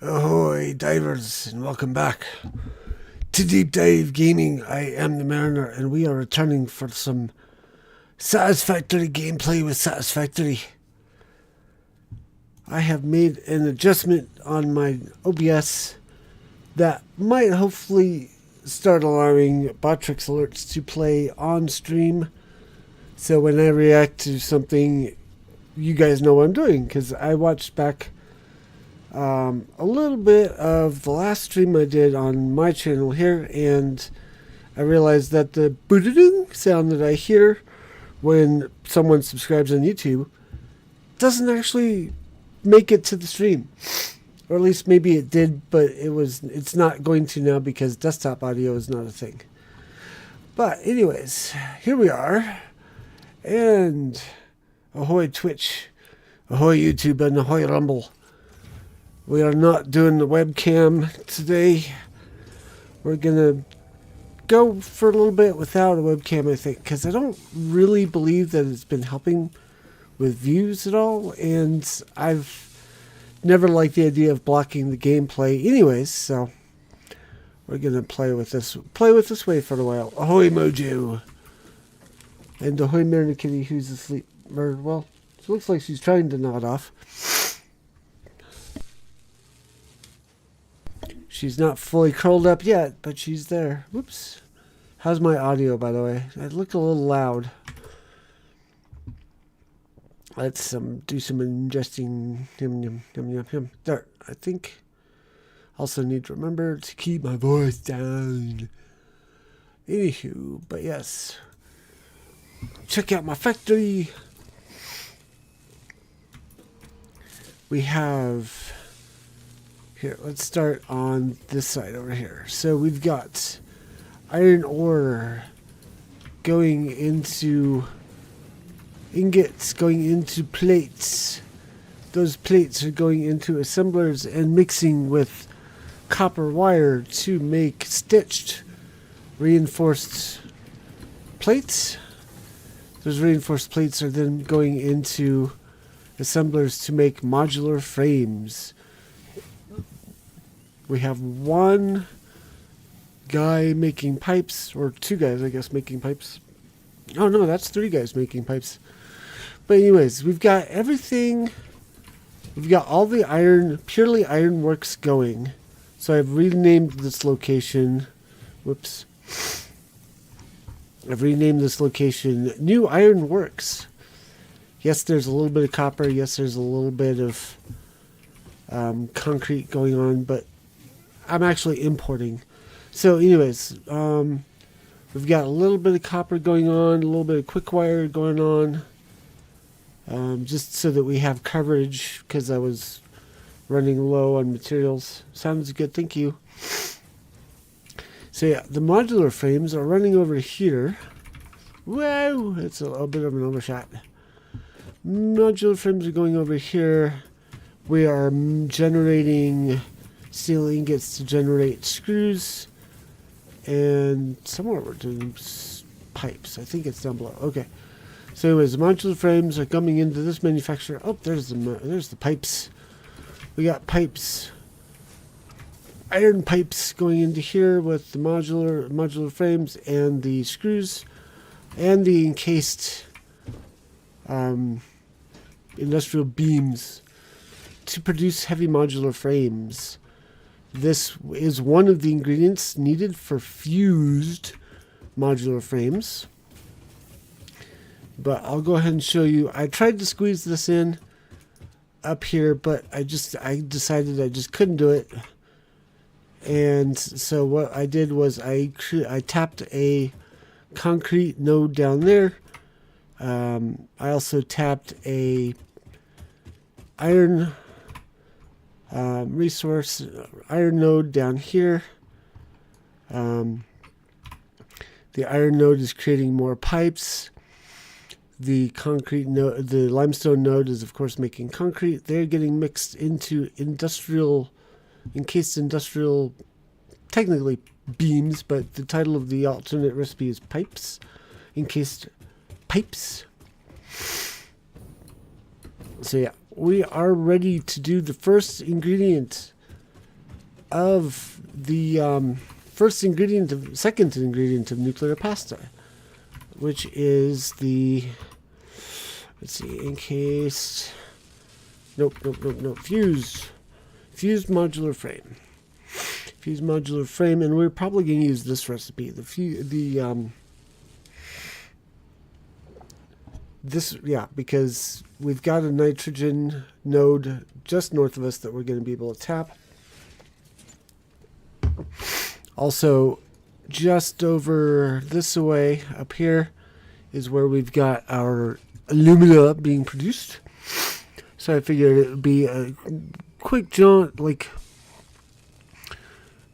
Ahoy, divers, and welcome back to Deep Dive Gaming. I am the Mariner, and we are returning for some satisfactory gameplay with Satisfactory. I have made an adjustment on my OBS that might hopefully start allowing Botrix alerts to play on stream. So when I react to something, you guys know what I'm doing, because I watched back a little bit of the last stream I did on my channel here, and I realized that the boot-a-ding sound that I hear when someone subscribes on YouTube doesn't actually make it to the stream. Or at least maybe it did, but it's not going to now because desktop audio is not a thing. But anyways, here we are. And ahoy Twitch, ahoy YouTube, and ahoy Rumble. We are not doing the webcam today. We're going to go for a little bit without a webcam, I think, because I don't really believe that it's been helping with views at all, and I've never liked the idea of blocking the gameplay anyways, so we're going to play with this way for a while. Ahoy Mojo! And ahoy Mariner Kitty, who's asleep. Or, well, it looks like she's trying to nod off. She's not fully curled up yet, but she's there. Whoops. How's my audio, by the way? I look a little loud. Let's do some ingesting. There. I think. Also need to remember to keep my voice down. Anywho, but yes. Check out my factory. We have... Here, let's start on this side over here. So we've got iron ore going into ingots, going into plates. Those plates are going into assemblers and mixing with copper wire to make stitched reinforced plates. Those reinforced plates are then going into assemblers to make modular frames. We have one guy making pipes, or two guys, I guess, making pipes. Oh no, that's three guys making pipes. But anyways, we've got everything. We've got all the purely iron works going. So I've renamed this location. Whoops. I've renamed this location New Iron Works. Yes, there's a little bit of copper. Yes, there's a little bit of concrete going on, but I'm actually importing. So anyways, we've got a little bit of copper going on, a little bit of quick wire going on, just so that we have coverage, because I was running low on materials. Sounds good, thank you. So yeah, the modular frames are running over here. Whoa, it's a little bit of an overshot. Modular frames are going over here. We are generating steel ingots to generate screws, and somewhere we're doing pipes. I think it's down below. Okay. So anyways, the modular frames are coming into this manufacturer. Oh, there's the pipes. We got pipes, iron pipes going into here with the modular frames and the screws and the encased industrial beams to produce heavy modular frames. This is one of the ingredients needed for fused modular frames. But I'll go ahead and show you. I tried to squeeze this in up here, but I decided I just couldn't do it. And so what I did was I tapped a concrete node down there. I also tapped a iron iron node down here. The iron node is creating more pipes. The concrete node, the limestone node, is of course making concrete. They're getting mixed into encased industrial, technically beams, but the title of the alternate recipe is pipes, encased pipes. So yeah, we are ready to do the first ingredient of the second ingredient of nuclear pasta, which is the, let's see, encased, nope, fused modular frame. Fused modular frame, and we're probably going to use this recipe. Because we've got a nitrogen node just north of us that we're going to be able to tap. Also, just over this way up here is where we've got our alumina being produced. So I figured it would be a quick jaunt, like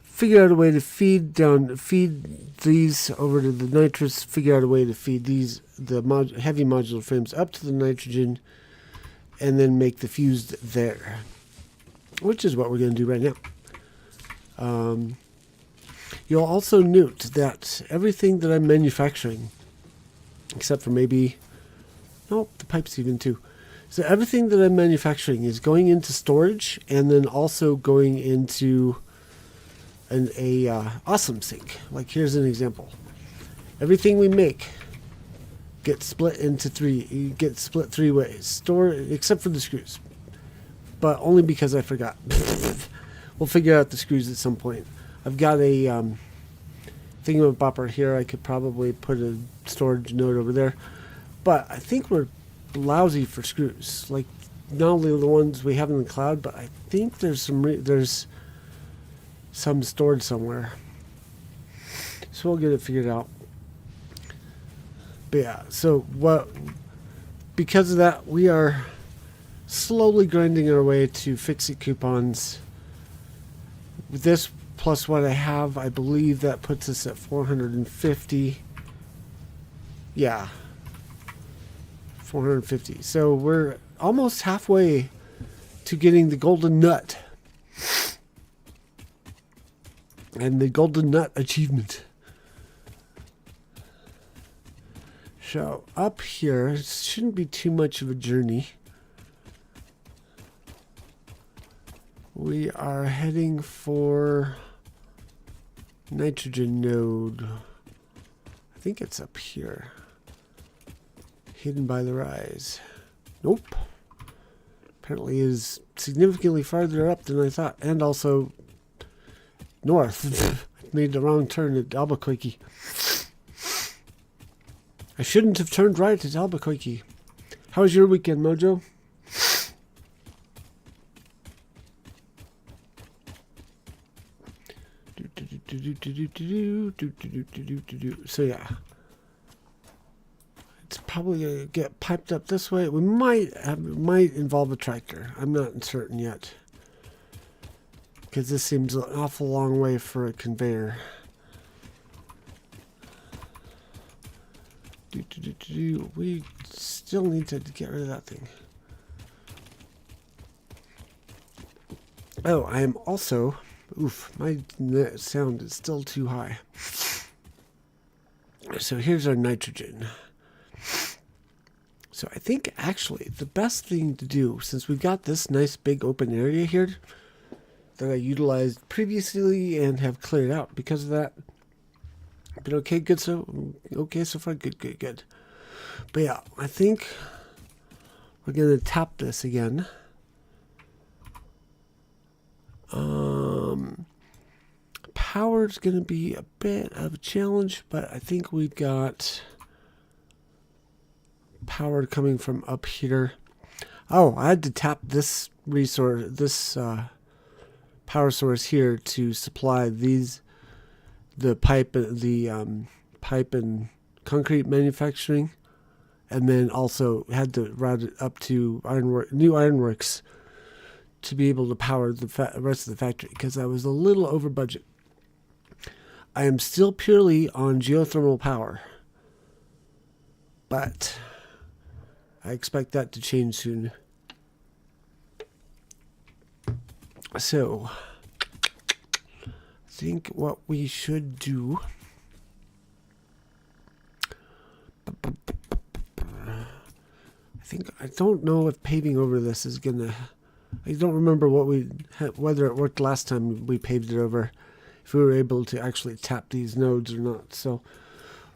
figure out a way to feed these over to the nitrous, figure out a way to feed the heavy modular frames up to the nitrogen, and then make the fused there, which is what we're going to do right now. You'll also note that everything that I'm manufacturing, except for maybe, the pipes even too. So everything that I'm manufacturing is going into storage and then also going into an awesome sink. Like here's an example. Everything we make gets split into three ways. Store, except for the screws, but only because I forgot. We'll figure out the screws at some point. I've got a thingamabopper here. I could probably put a storage node over there, but I think we're lousy for screws. Like not only the ones we have in the cloud, but I think there's some stored somewhere. So we'll get it figured out. But yeah, so because of that, we are slowly grinding our way to fix-it coupons. With this plus what I have, I believe that puts us at 450. Yeah. 450. So we're almost halfway to getting the golden nut. And the golden nut achievement. So up here, it shouldn't be too much of a journey. We are heading for nitrogen node. I think it's up here. Hidden by the rise. Nope. Apparently is significantly farther up than I thought. And also north. I made the wrong turn at Albuquerque. I shouldn't have turned right at Albuquerque. How was your weekend, Mojo? So yeah, it's probably gonna get piped up this way. We might involve a tractor. I'm not certain yet, because this seems an awful long way for a conveyor. We still need to get rid of that thing. Oh, I am also... Oof, my sound is still too high. So here's our nitrogen. So I think actually the best thing to do, since we've got this nice big open area here that I utilized previously and have cleared out because of that. But okay, good so far, good. But yeah, I think we're gonna tap this again. Power's going to be a bit of a challenge, but I think we've got power coming from up here. Oh, I had to tap this resource, this power source here to supply the pipe and concrete manufacturing, and then also had to route it up to new ironworks to be able to power the rest of the factory, because I was a little over budget. I am still purely on geothermal power, but I expect that to change soon. So, I think what we should do... I don't know if paving over this is gonna I don't remember whether it worked last time we paved it over, if we were able to actually tap these nodes or not. So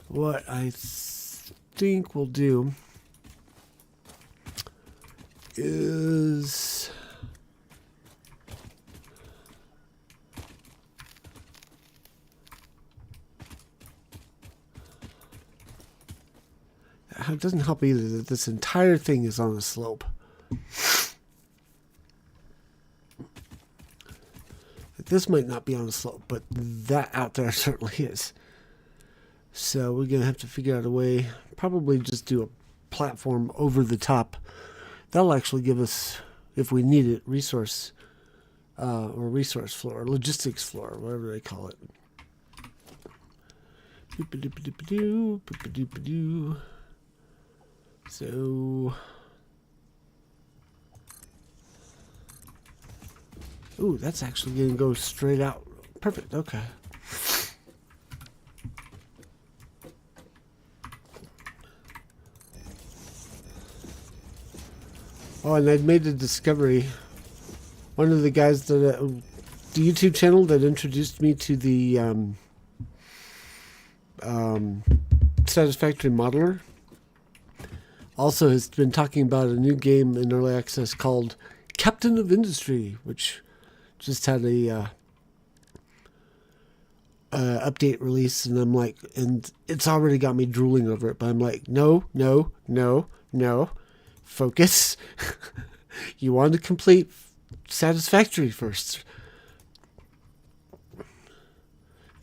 what I think we'll do is it doesn't help either that this entire thing is on a slope. This might not be on a slope, but that out there certainly is. So we're going to have to figure out a way, probably just do a platform over the top. That'll actually give us, if we need it, resource floor, logistics floor, whatever they call it. So, ooh, that's actually going to go straight out. Perfect, okay. Oh, and I'd made a discovery. One of the guys that, the YouTube channel that introduced me to the Satisfactory Modular, also has been talking about a new game in early access called Captain of Industry, which just had a update release, and I'm like, and it's already got me drooling over it, but I'm like, no, focus. You want to complete Satisfactory first.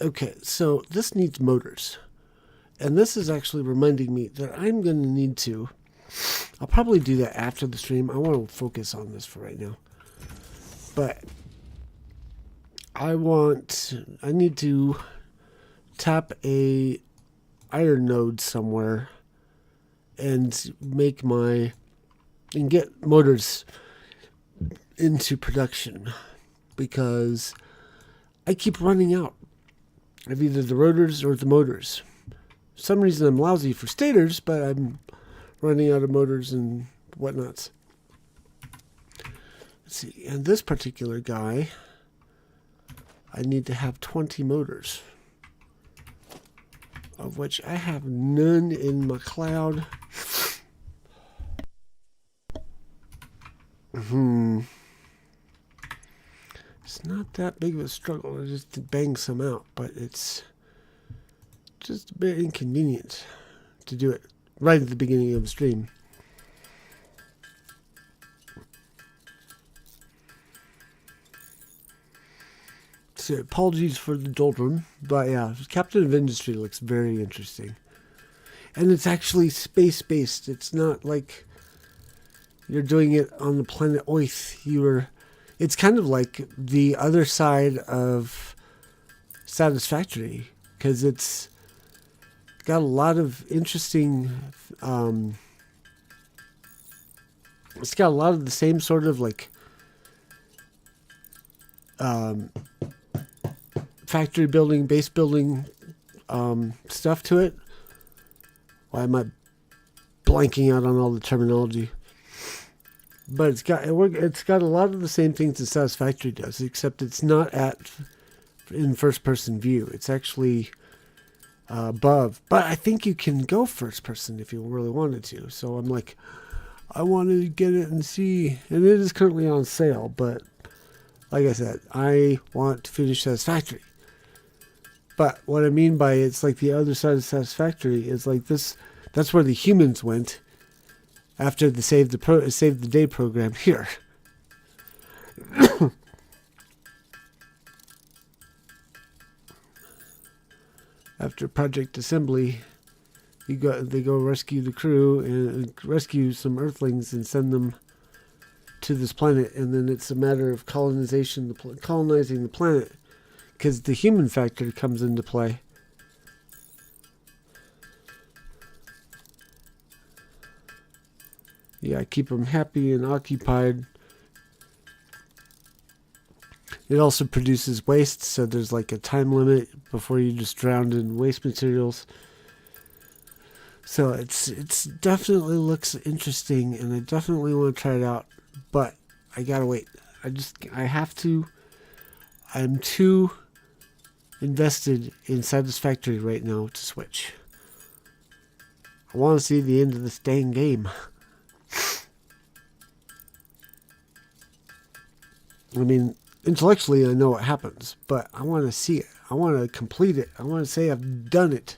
Okay, so this needs motors, and this is actually reminding me that I'm going to need to, I'll probably do that after the stream. I want to focus on this for right now, but I need to tap a iron node somewhere and get motors into production, because I keep running out of either the rotors or the motors. For some reason I'm lousy for stators, but I'm running out of motors and whatnots. Let's see, and this particular guy, I need to have 20 motors, of which I have none in my cloud. It's not that big of a struggle to just bang some out, but it's just a bit inconvenient to do it right at the beginning of the stream. So apologies for the doldrum, but yeah, Captain of Industry looks very interesting. And it's actually space-based. It's not like you're doing it on the planet Oith. It's kind of like the other side of Satisfactory, because it's got a lot of interesting, it's got a lot of the same sort of like factory building, base building stuff to it. Why am I blanking out on all the terminology? But it's got a lot of the same things that Satisfactory does, except it's not in first person view. It's actually above. But I think you can go first person if you really wanted to. So I'm like, I wanted to get it and see. And it is currently on sale, but like I said, I want to finish Satisfactory. But what I mean by it's like the other side of Satisfactory is like this. That's where the humans went after the Save the Day program here. After Project Assembly, they go rescue the crew and rescue some Earthlings and send them to this planet, and then it's a matter of colonizing the planet, because the human factor comes into play. Yeah, keep them happy and occupied. It also produces waste, so there's like a time limit before you just drown in waste materials. So it's definitely looks interesting, and I definitely want to try it out. But I gotta wait. I have to. I'm too invested in Satisfactory right now to switch. I want to see the end of this dang game. I mean, intellectually I know what happens, but I want to see it. I want to complete it. I want to say I've done it.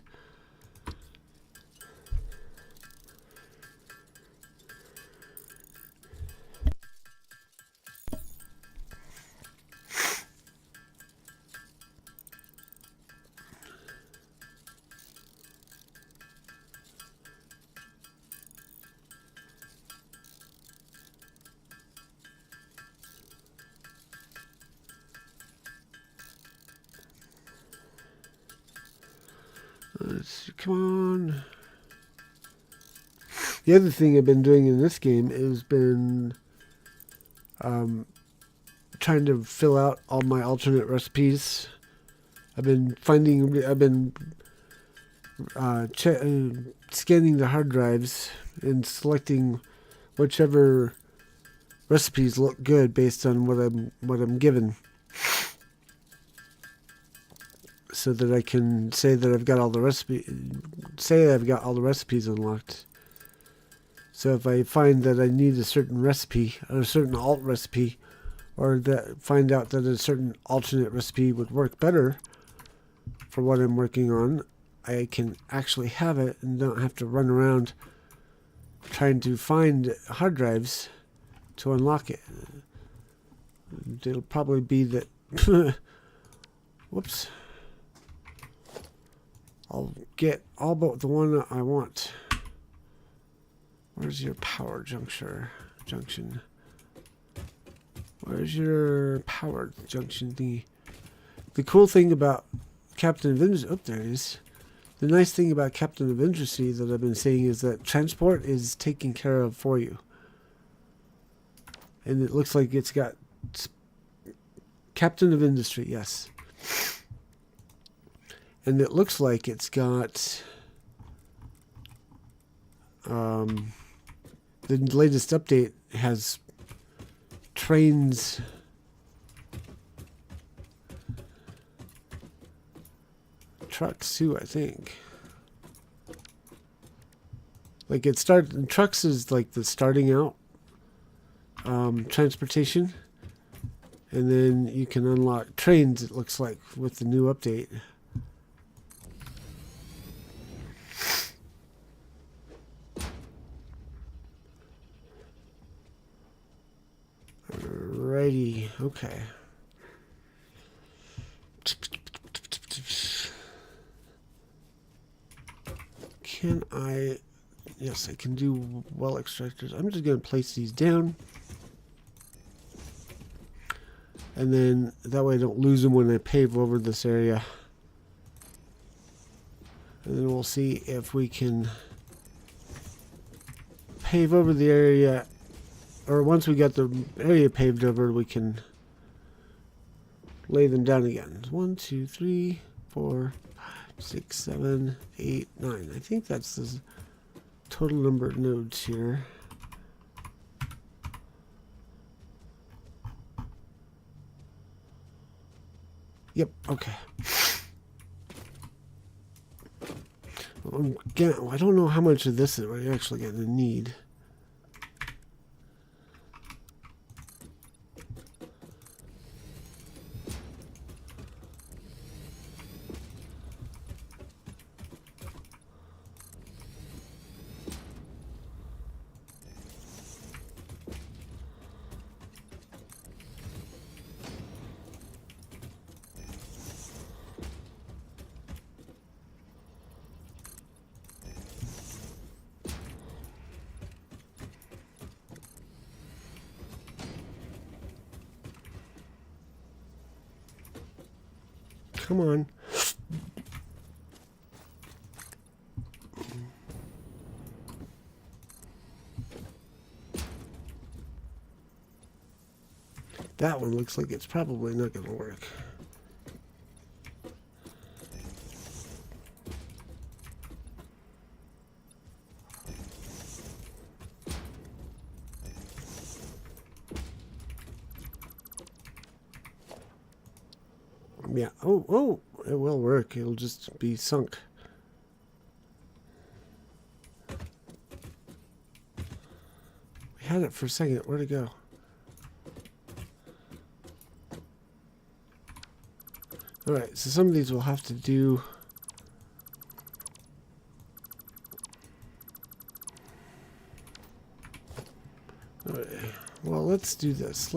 Come on. The other thing I've been doing in this game has been trying to fill out all my alternate recipes. I've been scanning the hard drives and selecting whichever recipes look good based on what I'm given, so that I can say that I've got all the recipes unlocked. So if I find that I need a certain recipe or a certain alt recipe, or that find out that a certain alternate recipe would work better for what I'm working on, I can actually have it and don't have to run around trying to find hard drives to unlock it. It'll probably be that whoops, I'll get all but the one that I want. Where's your power junction? Where's your power junction thingy? The cool thing about Captain of Industry, oh, there it is. The nice thing about Captain of Industry that I've been saying is that transport is taken care of for you. And it looks like it's got Captain of Industry, yes. And it looks like it's got the latest update has trains, trucks too, I think. Like trucks is like the starting out transportation, and then you can unlock trains, it looks like, with the new update. Alrighty, okay. Can I... Yes, I can do well extractors. I'm just going to place these down. And then that way I don't lose them when I pave over this area. And then we'll see if we can pave over the area, or once we got the area paved over, we can lay them down again. 1, 2, 3, 4, 5, 6, 7, 8, 9. I think that's the total number of nodes here. Yep, okay. I don't know how much of this we're actually going to need. Come on. That one looks like it's probably not going to work. Yeah. Oh, it will work. It'll just be sunk. We had it for a second. Where'd it go? Alright, so some of these we'll have to do. Alright, well, let's do this.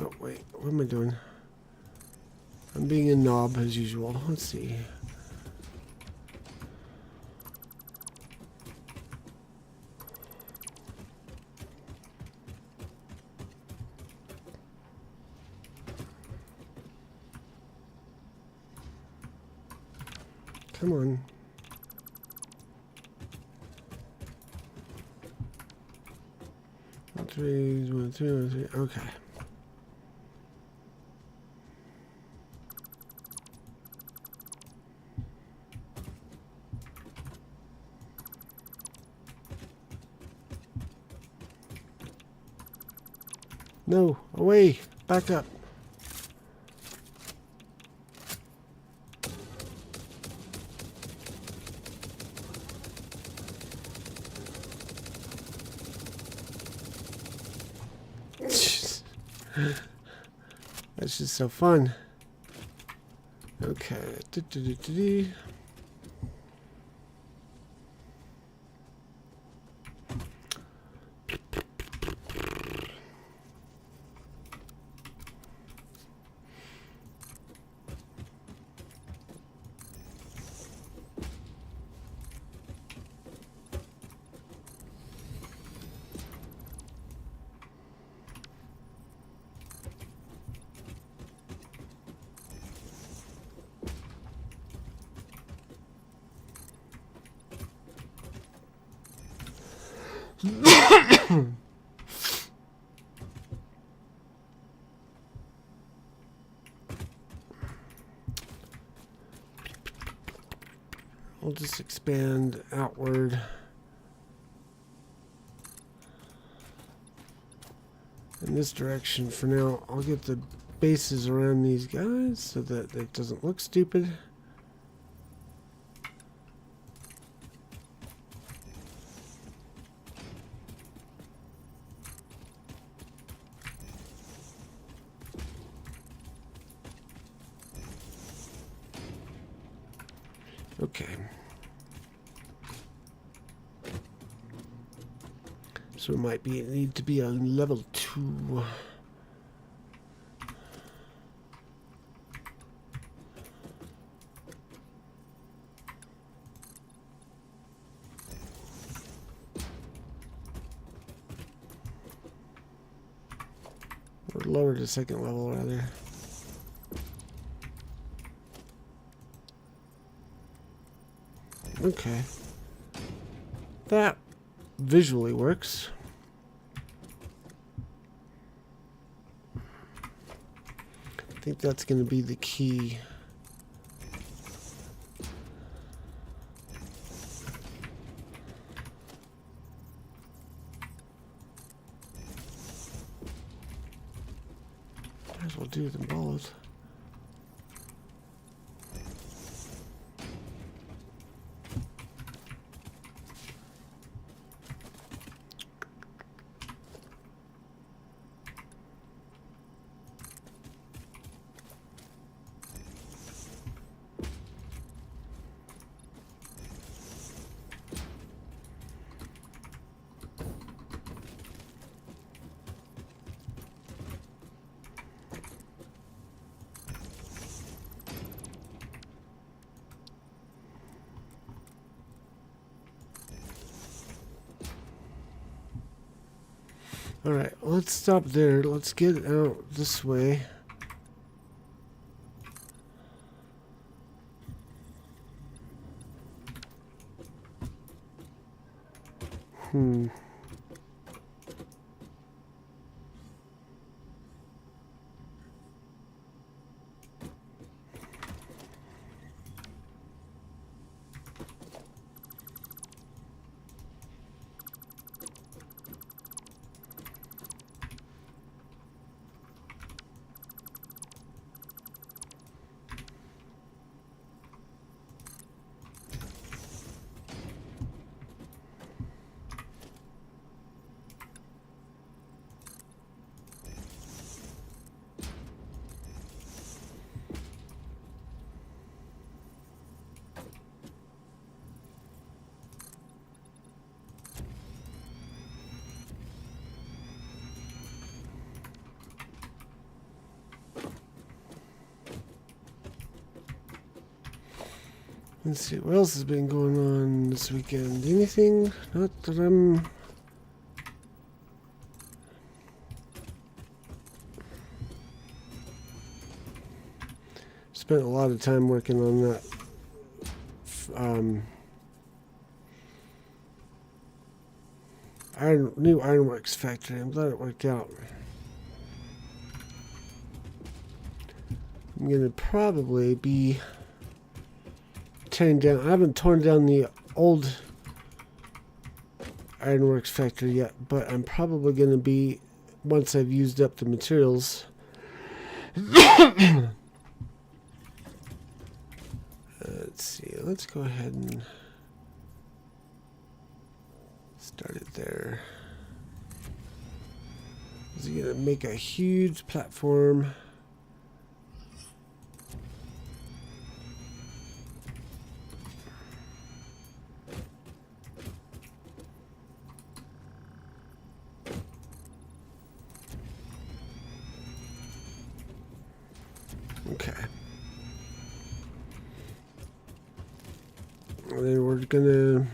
Oh, wait, what am I doing? I'm being a knob as usual. Let's see. Come on. One, three. Okay. No, away. Back up. That's just so fun. Okay. We'll just expand outward. In this direction for now. I'll get the bases around these guys so that it doesn't look stupid. Okay. So it might need to be on level 2. Or lower to second level rather. Okay. That visually works. I think that's going to be the key. Might as well do them both. Alright, let's stop there. Let's get out this way. Let's see, what else has been going on this weekend? Anything? Not that I'm... Spent a lot of time working on that new ironworks factory. I'm glad it worked out. I'm gonna probably be tearing down. I haven't torn down the old ironworks factory yet, but I'm probably gonna be, once I've used up the materials. Let's see. Let's go ahead and start it there. Is he gonna make a huge platform? Okay. And then we're gonna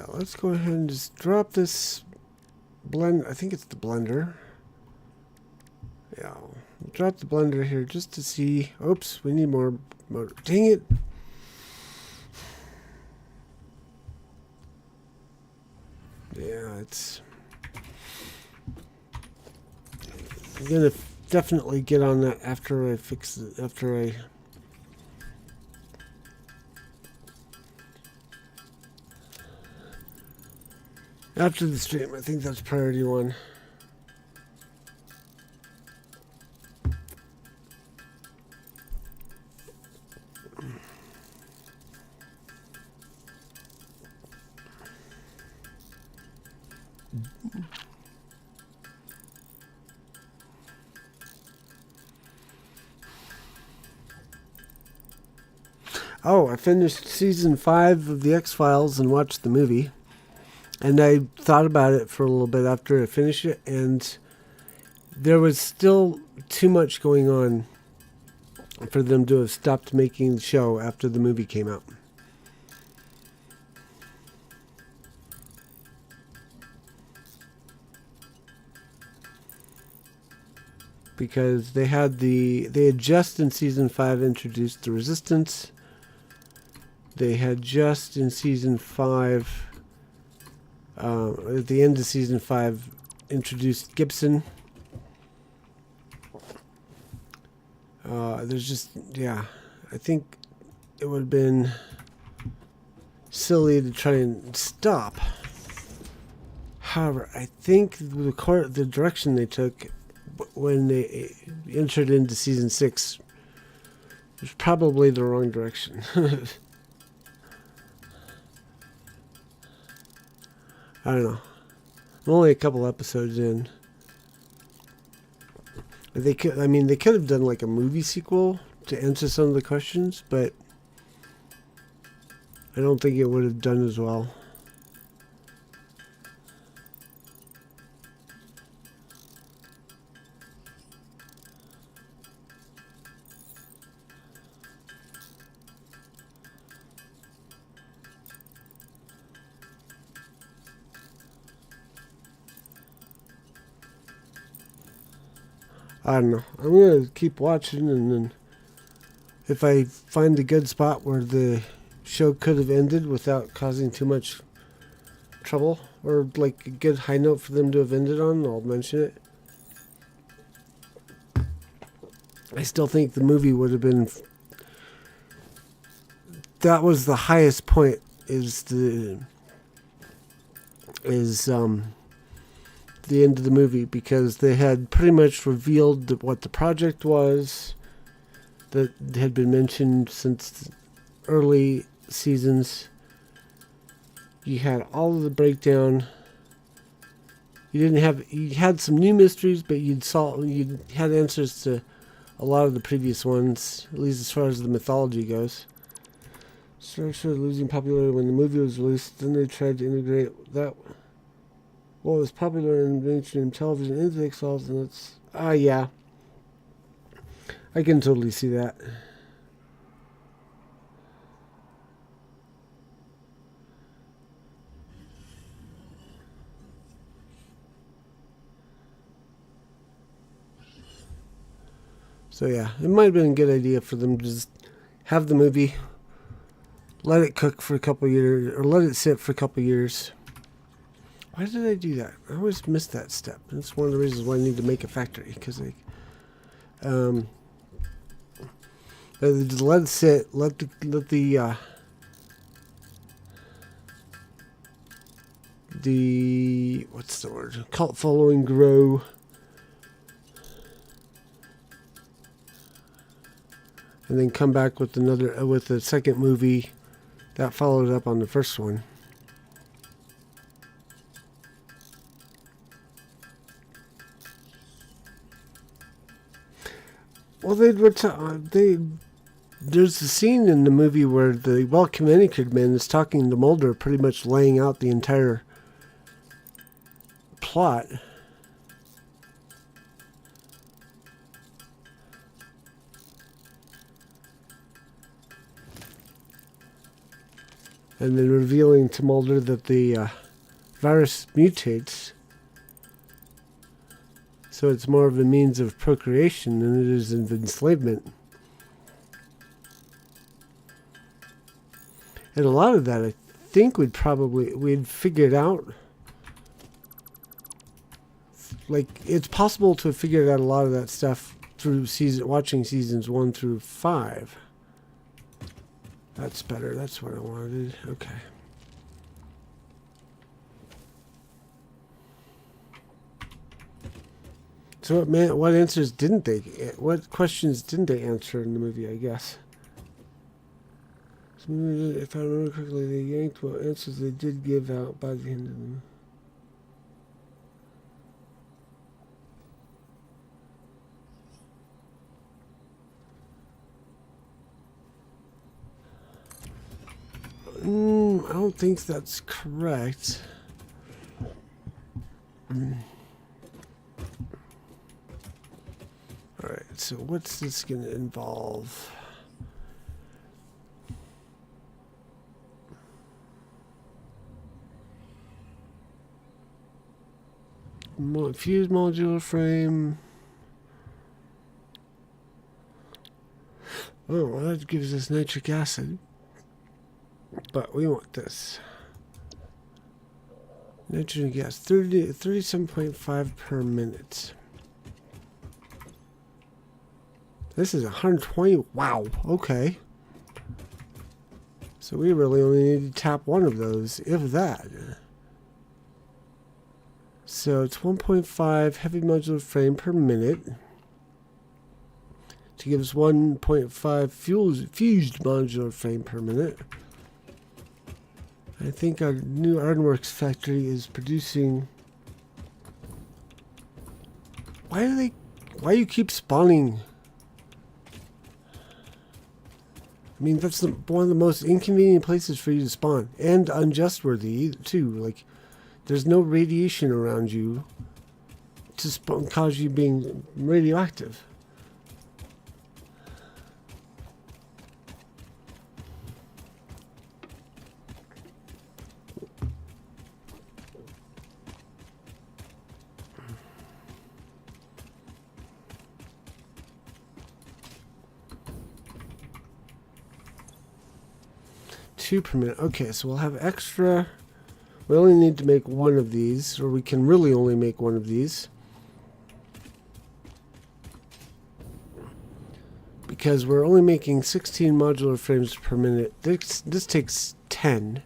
let's go ahead and just drop this blend. I think it's the blender. Yeah, drop the blender here just to see. Oops, we need more motor. Dang it. Yeah, it's... I'm gonna definitely get on that after I fix it, after the stream. I think that's priority one. Oh, I finished season 5 of the X-Files and watched the movie. And I thought about it for a little bit after I finished it, and there was still too much going on for them to have stopped making the show after the movie came out. Because they had just in season 5 introduced the Resistance. They had just in season 5, at the end of season 5, introduced Gibson. There's just, yeah, I think it would have been silly to try and stop. However, I think the direction they took when they entered into season 6 was probably the wrong direction. I don't know. I'm only a couple episodes in. They could have done like a movie sequel to answer some of the questions, but I don't think it would have done as well. I don't know. I'm going to keep watching, and then if I find a good spot where the show could have ended without causing too much trouble, or like a good high note for them to have ended on, I'll mention it. I still think the movie would have been... That was the highest point, the end of the movie, because they had pretty much revealed what the project was that had been mentioned since early seasons. You had all of the breakdown. You had some new mysteries, but you had answers to a lot of the previous ones, at least as far as the mythology goes. Structure losing popularity when the movie was released. Then they tried to integrate that what was popular in mainstream television into the X-Files, and it's yeah, I can totally see that. So yeah, it might have been a good idea for them to just have the movie, let it cook for a couple years, or let it sit for a couple years. Why did I do that? I always miss that step. That's one of the reasons why I need to make a factory, because just let it sit, let the what's the word? Cult following grow. And then come back with with a second movie that followed up on the first one. Well, there's a scene in the movie where the well-communicated man is talking to Mulder, pretty much laying out the entire plot. And then revealing to Mulder that the virus mutates. So it's more of a means of procreation than it is of enslavement. And a lot of that, I think we'd figure it out. Like, it's possible to have figured out a lot of that stuff through watching seasons 1 through 5. That's better. That's what I wanted. Okay. So what answers didn't they? What questions didn't they answer in the movie? I guess. So if I remember correctly, they yanked what answers they did give out by the end of the movie. I don't think that's correct. Alright, so what's this going to involve? Fuse modular frame. Oh, well, that gives us nitric acid. But we want this. Nitrogen gas, 37.5 per minute. This is 120. Wow, okay. So we really only need to tap one of those, if that. So it's 1.5 heavy modular frame per minute. To give us 1.5 fused modular frame per minute. I think our new Ironworks factory is producing. Why you keep spawning? I mean, that's one of the most inconvenient places for you to spawn, and unjustworthy too. Like, there's no radiation around you to cause you being radioactive. Per minute. Okay, so we'll have extra. We only need to make one of these, or we can really only make one of these. Because we're only making 16 modular frames per minute. This takes 10.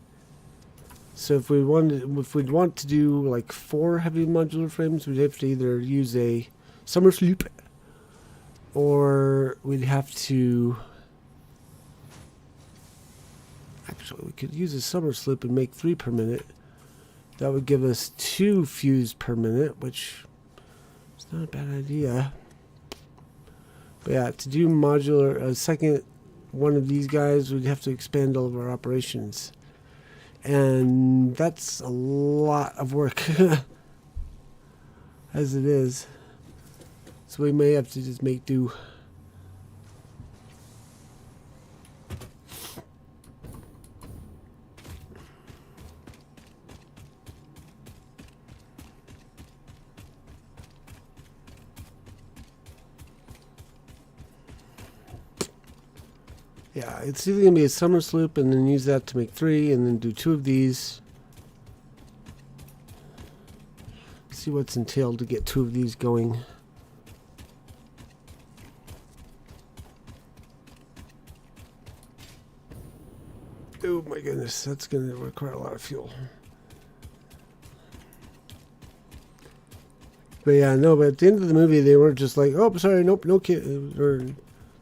So if we'd want to do like 4 heavy modular frames, we'd have to either use a summer sloop, or we'd have to. Actually, we could use a summer sloop and make 3 per minute. That would give us 2 fused per minute, which is not a bad idea. But yeah, to do a second one of these guys, we'd have to expand all of our operations. And that's a lot of work as it is. So we may have to just make do. Yeah, it's either going to be a summer sloop and then use that to make 3 and then do 2 of these. See what's entailed to get 2 of these going. Oh my goodness, that's going to require a lot of fuel. But yeah, no, but at the end of the movie, they weren't just like, oh, sorry, nope, no kid. Or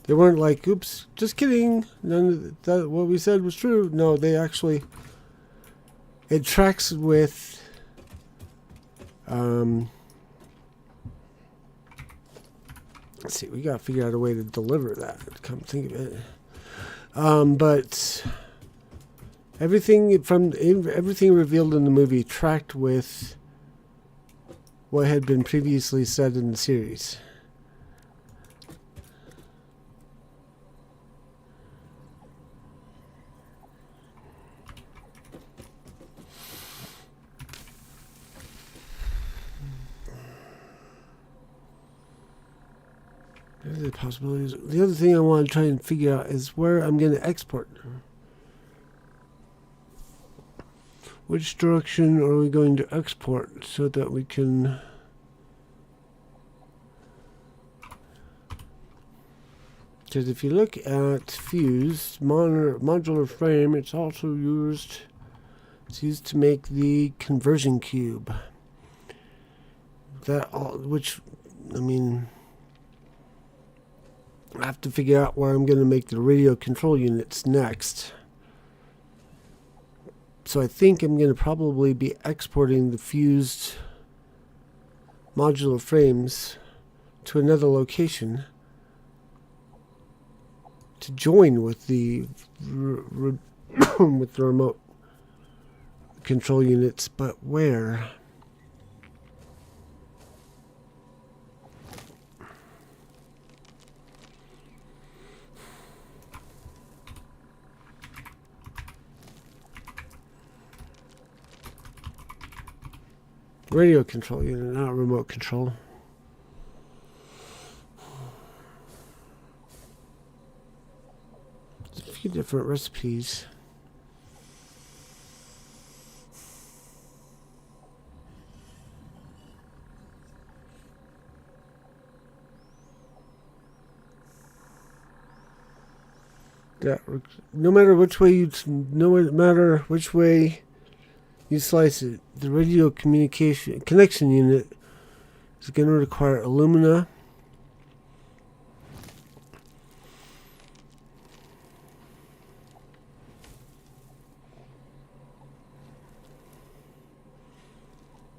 they weren't like, oops, just kidding. None of that, what we said was true. No, they actually, it tracks with, let's see, we got to figure out a way to deliver that, come think of it. But everything revealed in the movie tracked with what had been previously said in the series. There's the possibilities. The other thing I want to try and figure out is where I'm going to export. Which direction are we going to export so that we can... Because if you look at fused modular frame, it's also used... It's used to make the conversion cube. Which, I mean... I have to figure out where I'm going to make the radio control units next. So I think I'm going to probably be exporting the fused modular frames to another location to join with the with the remote control units, but where? Radio control unit, not remote control. There's a few different recipes. No matter which way you slice it, the radio connection unit is going to require alumina,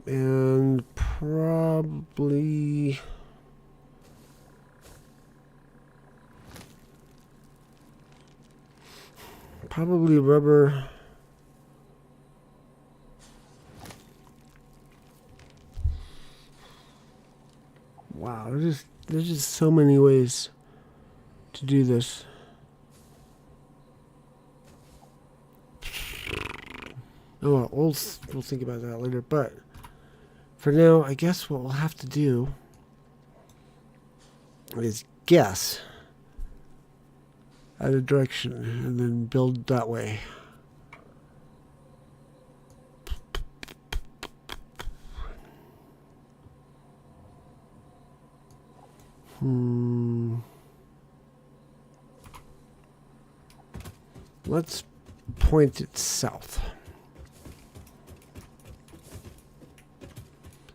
and probably rubber. Wow, there's just so many ways to do this. Oh, well, we'll think about that later. But for now, I guess what we'll have to do is guess at a direction and then build that way. Let's point it south.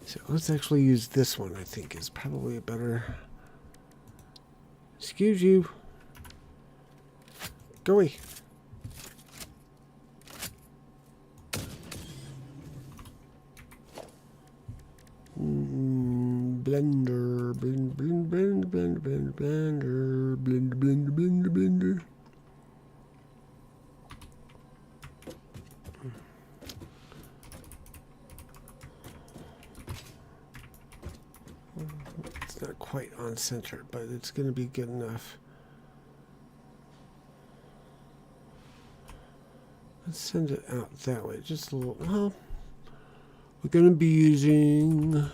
So let's actually use this one, I think, is probably a better... Excuse you. Go away. Blender, blender, blender. quite on center, but it's going to be good enough. Let's send it out that way, just a little. Well, we're going to be using.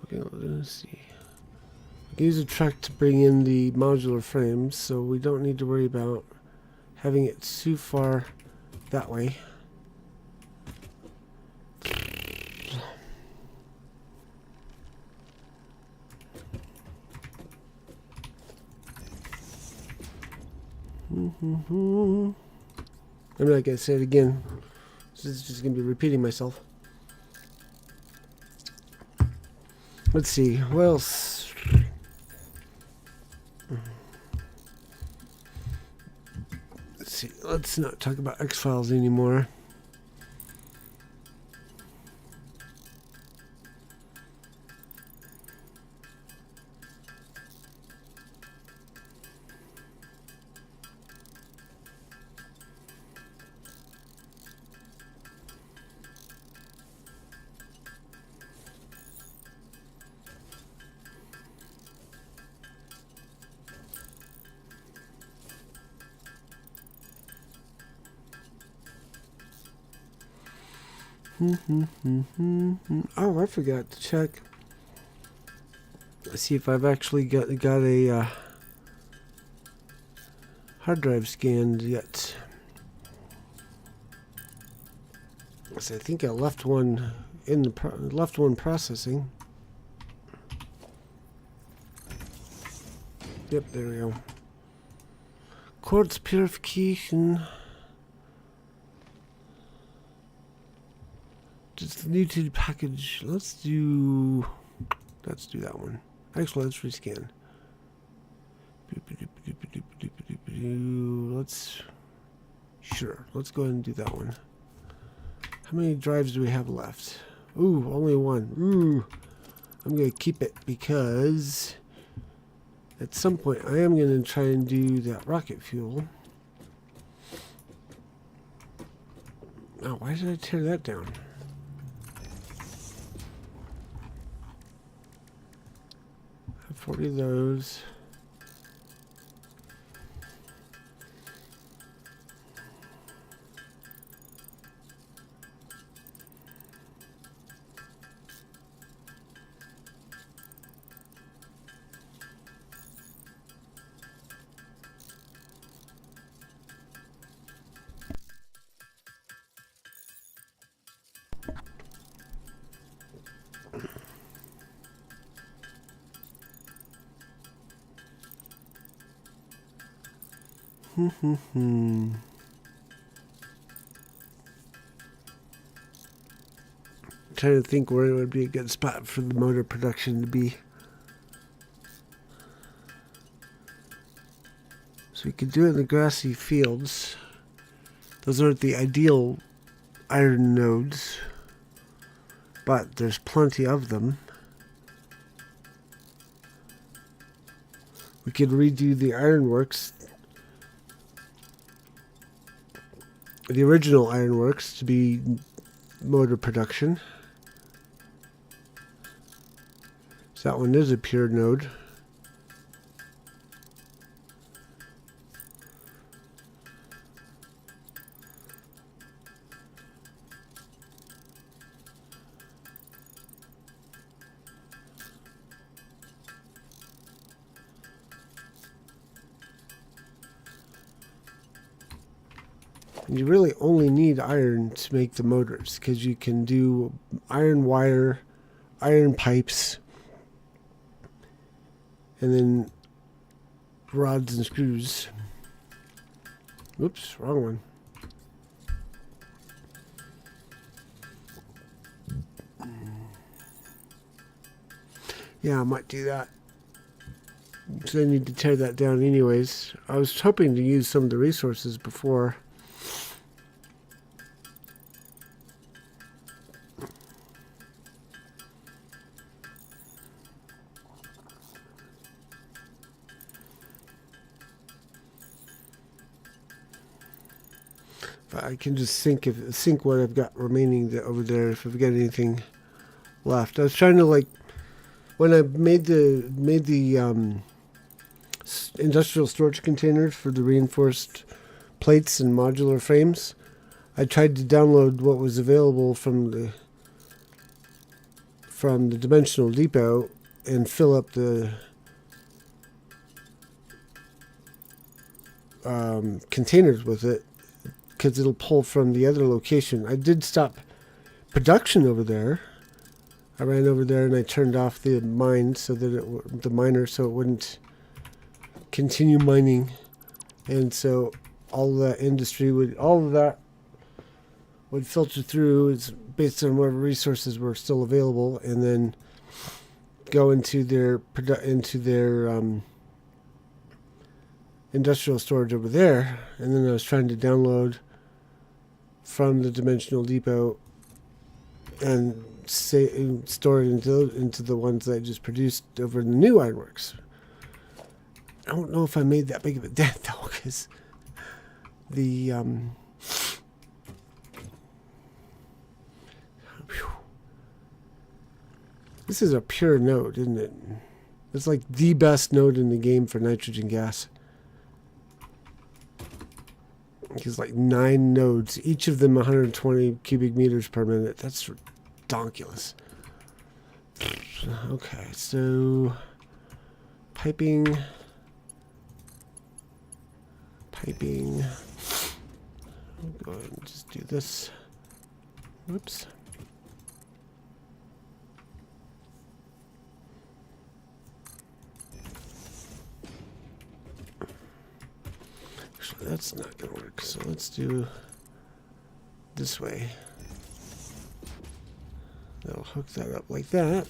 Okay, let's see. We can use a truck to bring in the modular frames, so we don't need to worry about having it too far that way. I'm not gonna say it again. This is just gonna be repeating myself. Let's see, what else? Let's see, let's not talk about X-Files anymore. Oh, I forgot to check. Let's see if I've actually got a hard drive scanned yet. So I think I left one in the left one processing. Yep, there we go. Quartz purification. Just the YouTube package. Let's do that one. Actually, let's rescan. Let's go ahead and do that one. How many drives do we have left? Ooh, only one. Ooh, I'm gonna keep it because at some point I am gonna try and do that rocket fuel. Oh, why did I tear that down? 40 of those. Trying to think where it would be a good spot for the motor production to be. So we could do it in the grassy fields. Those aren't the ideal iron nodes, but there's plenty of them. We could redo the ironworks, the original ironworks, to be motor production. So that one is a pure node. You really only need iron to make the motors, because you can do iron wire, iron pipes, and then rods and screws. Oops, wrong one. Yeah, I might do that. So I need to tear that down anyways. I was hoping to use some of the resources before. I can just sink what I've got remaining over there if I've got anything left. I was trying to when I made the industrial storage containers for the reinforced plates and modular frames, I tried to download what was available from the Dimensional Depot and fill up the containers with it, because it'll pull from the other location. I did stop production over there. I ran over there and I turned off the mine so that the miner so it wouldn't continue mining, and so all of that would filter through. It's based on whatever resources were still available, and then go into their industrial storage over there. And then I was trying to download from the Dimensional Depot and store it into the ones that I just produced over in the new ironworks. I don't know if I made that big of a dent though, because the this is a pure node, isn't it? It's like the best node in the game for nitrogen gas. It's like 9 nodes, each of them 120 cubic meters per minute. That's ridiculous. Okay, so piping. I'll go ahead and just do this. Whoops. Actually, that's not going to work. So let's do this way. That'll hook that up like that.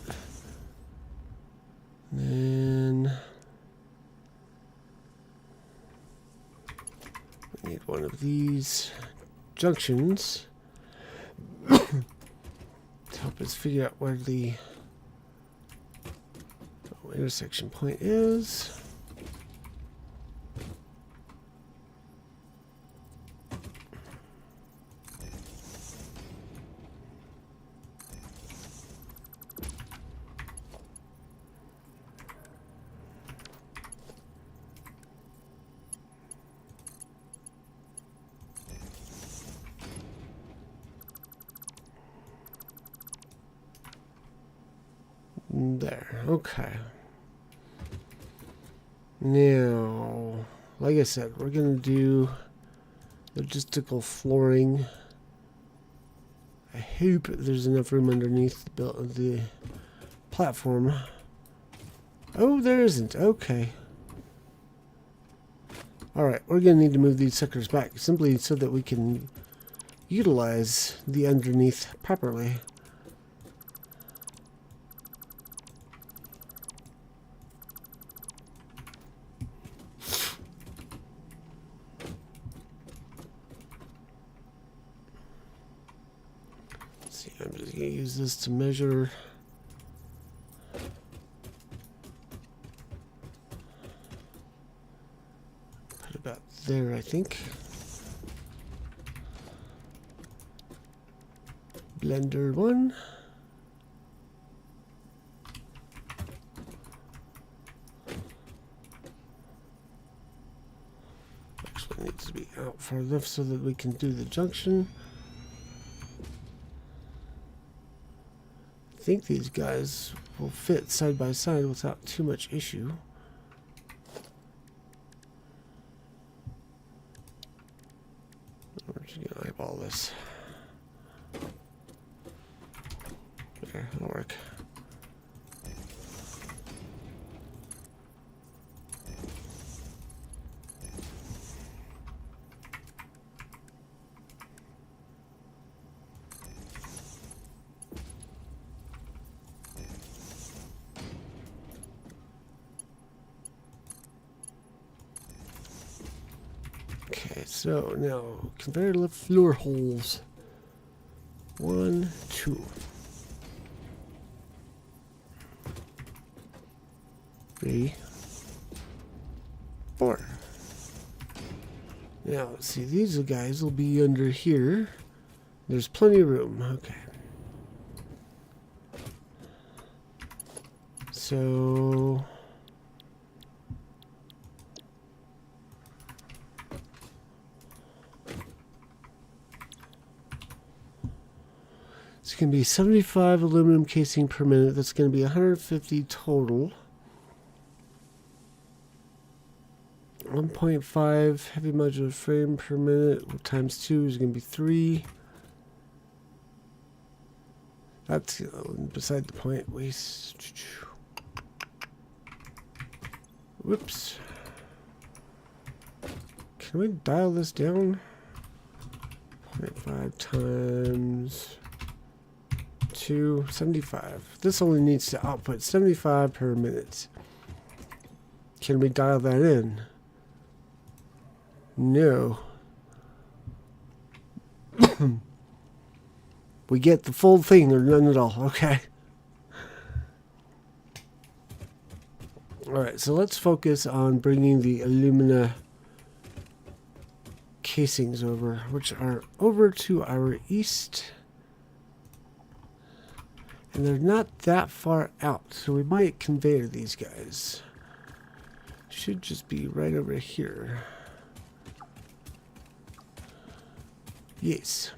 And then we need one of these junctions to help us figure out where the intersection point is. There, okay. Now, like I said, we're going to do logistical flooring. I hope there's enough room underneath the platform. Oh, there isn't. Okay. Alright, we're going to need to move these suckers back simply so that we can utilize the underneath properly. I'm just going to use this to measure. Put about there, I think. Blender 1. Actually needs to be out far enough so that we can do the junction. I think these guys will fit side by side without too much issue. We're just going to eyeball this. There, that'll work. Okay, so now conveyor lift floor holes. 1, 2. 3, 4. Now, see, these guys will be under here. There's plenty of room. Okay. So it's going to be 75 aluminum casing per minute. That's going to be 150 total. 1.5 heavy modular frame per minute times 2 is going to be 3. That's beside the point. Whoops. Can we dial this down? 0.5 times 2, 75. This only needs to output 75 per minute. Can we dial that in? No. We get the full thing or none at all. Okay. Alright, so let's focus on bringing the alumina casings over, which are over to our east. And they're not that far out, so we might conveyor these guys. Should just be right over here. Yes.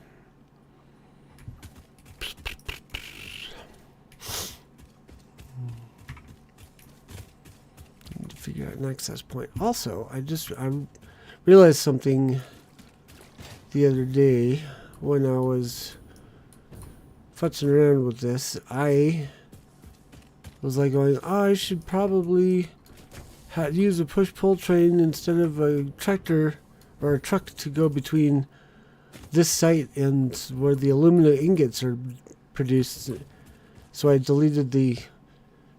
Need to figure out an access point. Also, I realized something the other day when I was futzing around with this. I was like going, oh, I should probably use a push-pull train instead of a tractor or a truck to go between this site and where the alumina ingots are produced. So I deleted the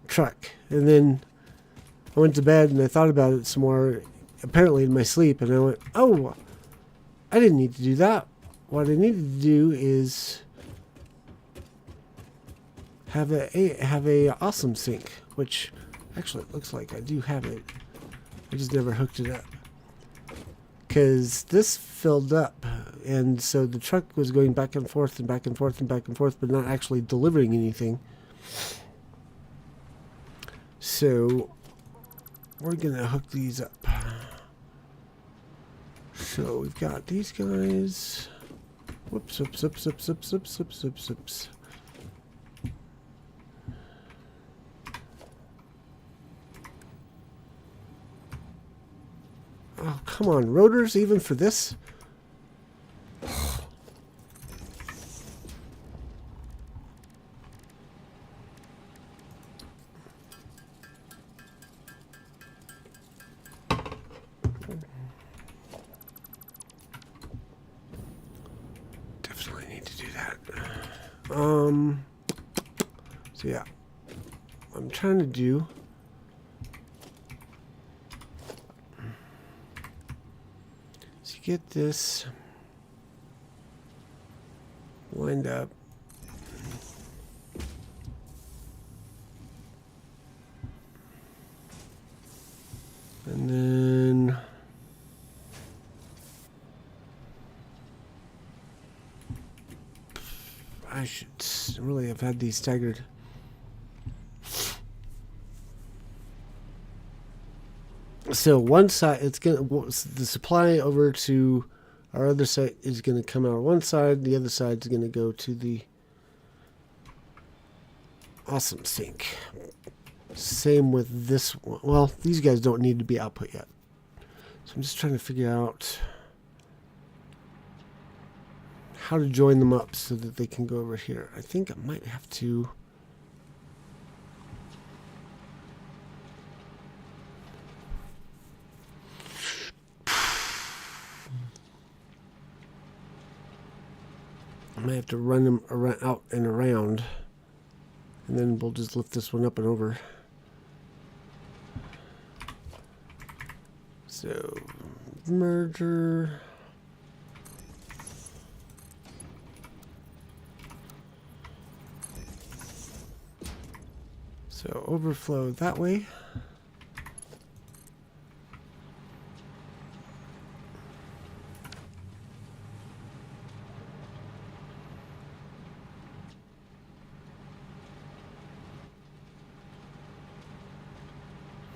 truck, and then I went to bed and I thought about it some more, apparently in my sleep, and I went, oh, I didn't need to do that. What I needed to do is have a awesome sink, which actually it looks like I do have it. I just never hooked it up because this filled up, and so the truck was going back and forth and back and forth and back and forth, but not actually delivering anything. So we're gonna hook these up. So we've got these guys. Whoops, whoops, whoops, whoops, whoops, whoops, whoops, whoops, whoops. Oh, come on, rotors even for this? Definitely need to do that. So yeah, I'm trying to do get this lined up. And then I should really have had these staggered. So one side, it's gonna, the supply over to our other site is gonna come out one side. The other side is gonna go to the awesome sink. Same with this one. Well, these guys don't need to be output yet. So I'm just trying to figure out how to join them up so that they can go over here. I think I might have to. I might have to run them around, out and around, and then we'll just lift this one up and over. So, merger. So, overflow that way.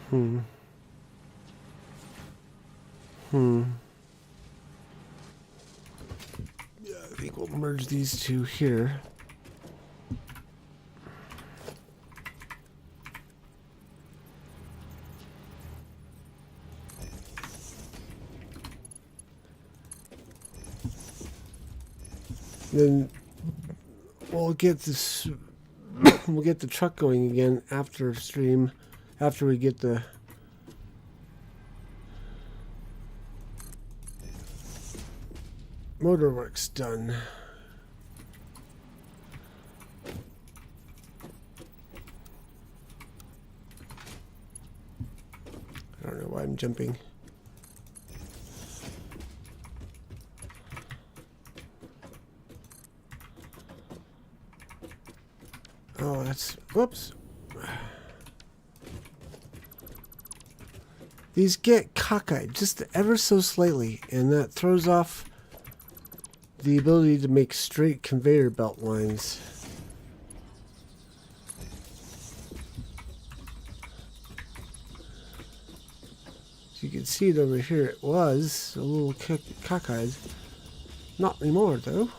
Hmm. Yeah, I think we'll merge these two here. Then we'll get this. We'll get the truck going again after stream, after we get the motor works done. I don't know why I'm jumping. Oh, that's... Whoops. These get cockeyed just ever so slightly, and that throws off the ability to make straight conveyor belt lines. So you can see it over here. It was a little cockeyed. Not anymore, though.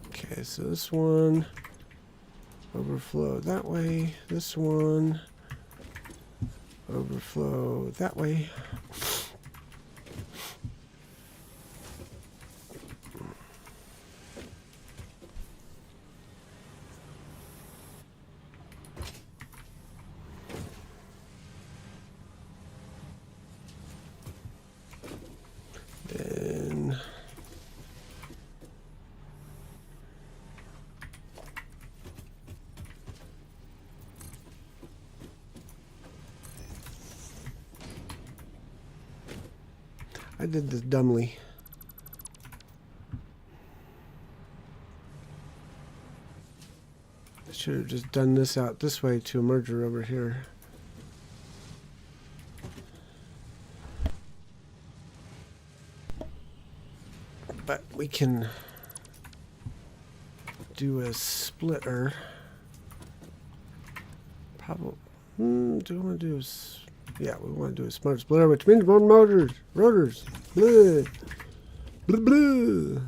Okay, so this one overflow that way. This one overflow that way. Then I did this dumbly. I should have just done this out this way to a merger over here. But we can do a splitter. Probably. Do we want to do a... Yeah, we want to do a smart splitter, which means more rotors. Blah. Blah, blah.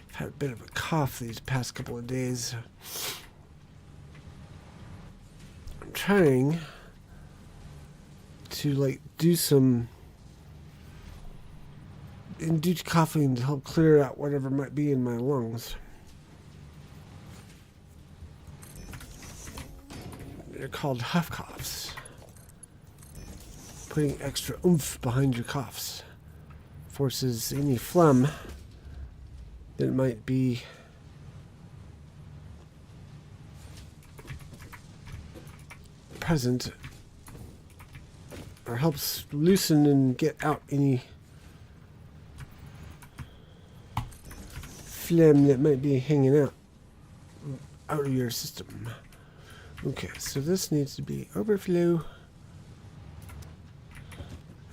I've had a bit of a cough these past couple of days. I'm trying to do some induced coughing to help clear out whatever might be in my lungs. They're called huff coughs. Putting extra oomph behind your coughs forces any phlegm that might be present, or helps loosen and get out any phlegm that might be hanging out of your system. Okay, so this needs to be overflow.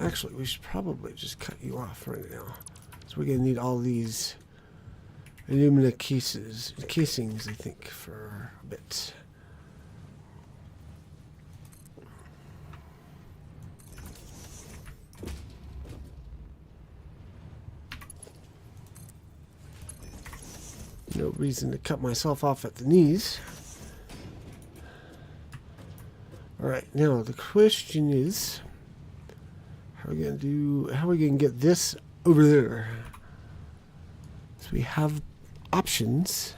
Actually, we should probably just cut you off right now. So we're going to need all these alumina casings, I think, for a bit. No reason to cut myself off at the knees. Alright, now the question is, how are we gonna get this over there? So we have options.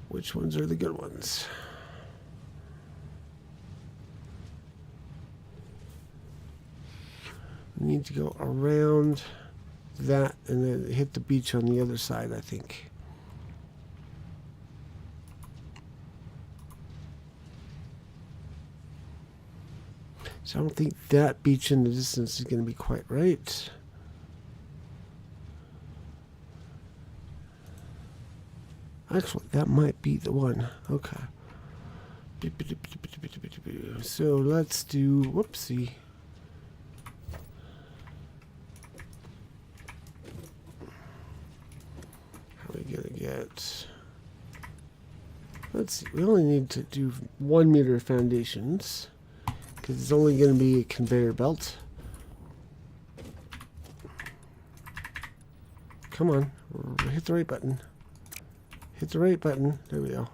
Which ones are the good ones? We need to go around that and then hit the beach on the other side, I think. So I don't think that beach in the distance is going to be quite right. Actually, that might be the one. Okay. So let's do, whoopsie. How are we going to get, let's see, we only need to do 1 meter foundations because it's only going to be a conveyor belt. Come on, hit the right button. Hit the right button. There we go.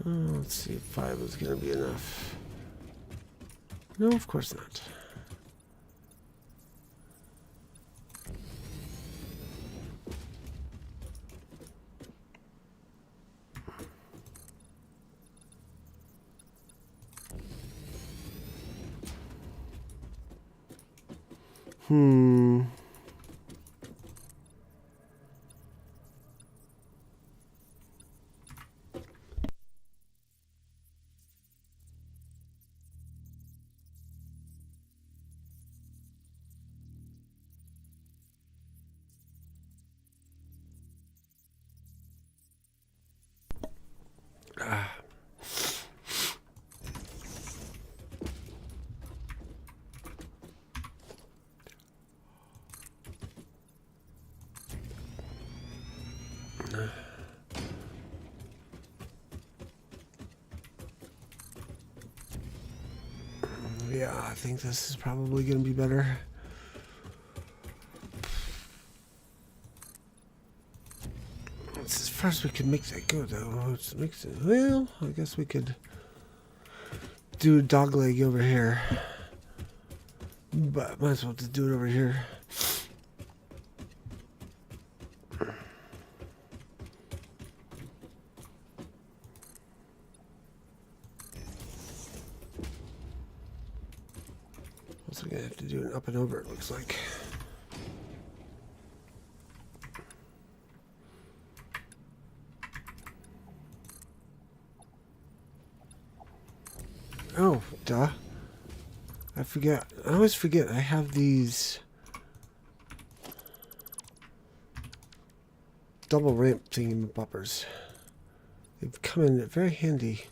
Let's see if 5 is going to be enough. No, of course not. Yeah, I think this is probably going to be better. It's as far as we can make that go, though. Well, I guess we could do a dog leg over here. But might as well just do it over here. Also gonna have to do an up and over, it looks like. Oh, duh. I forget. I always forget I have these double ramp thingamaboppers. They've come in very handy.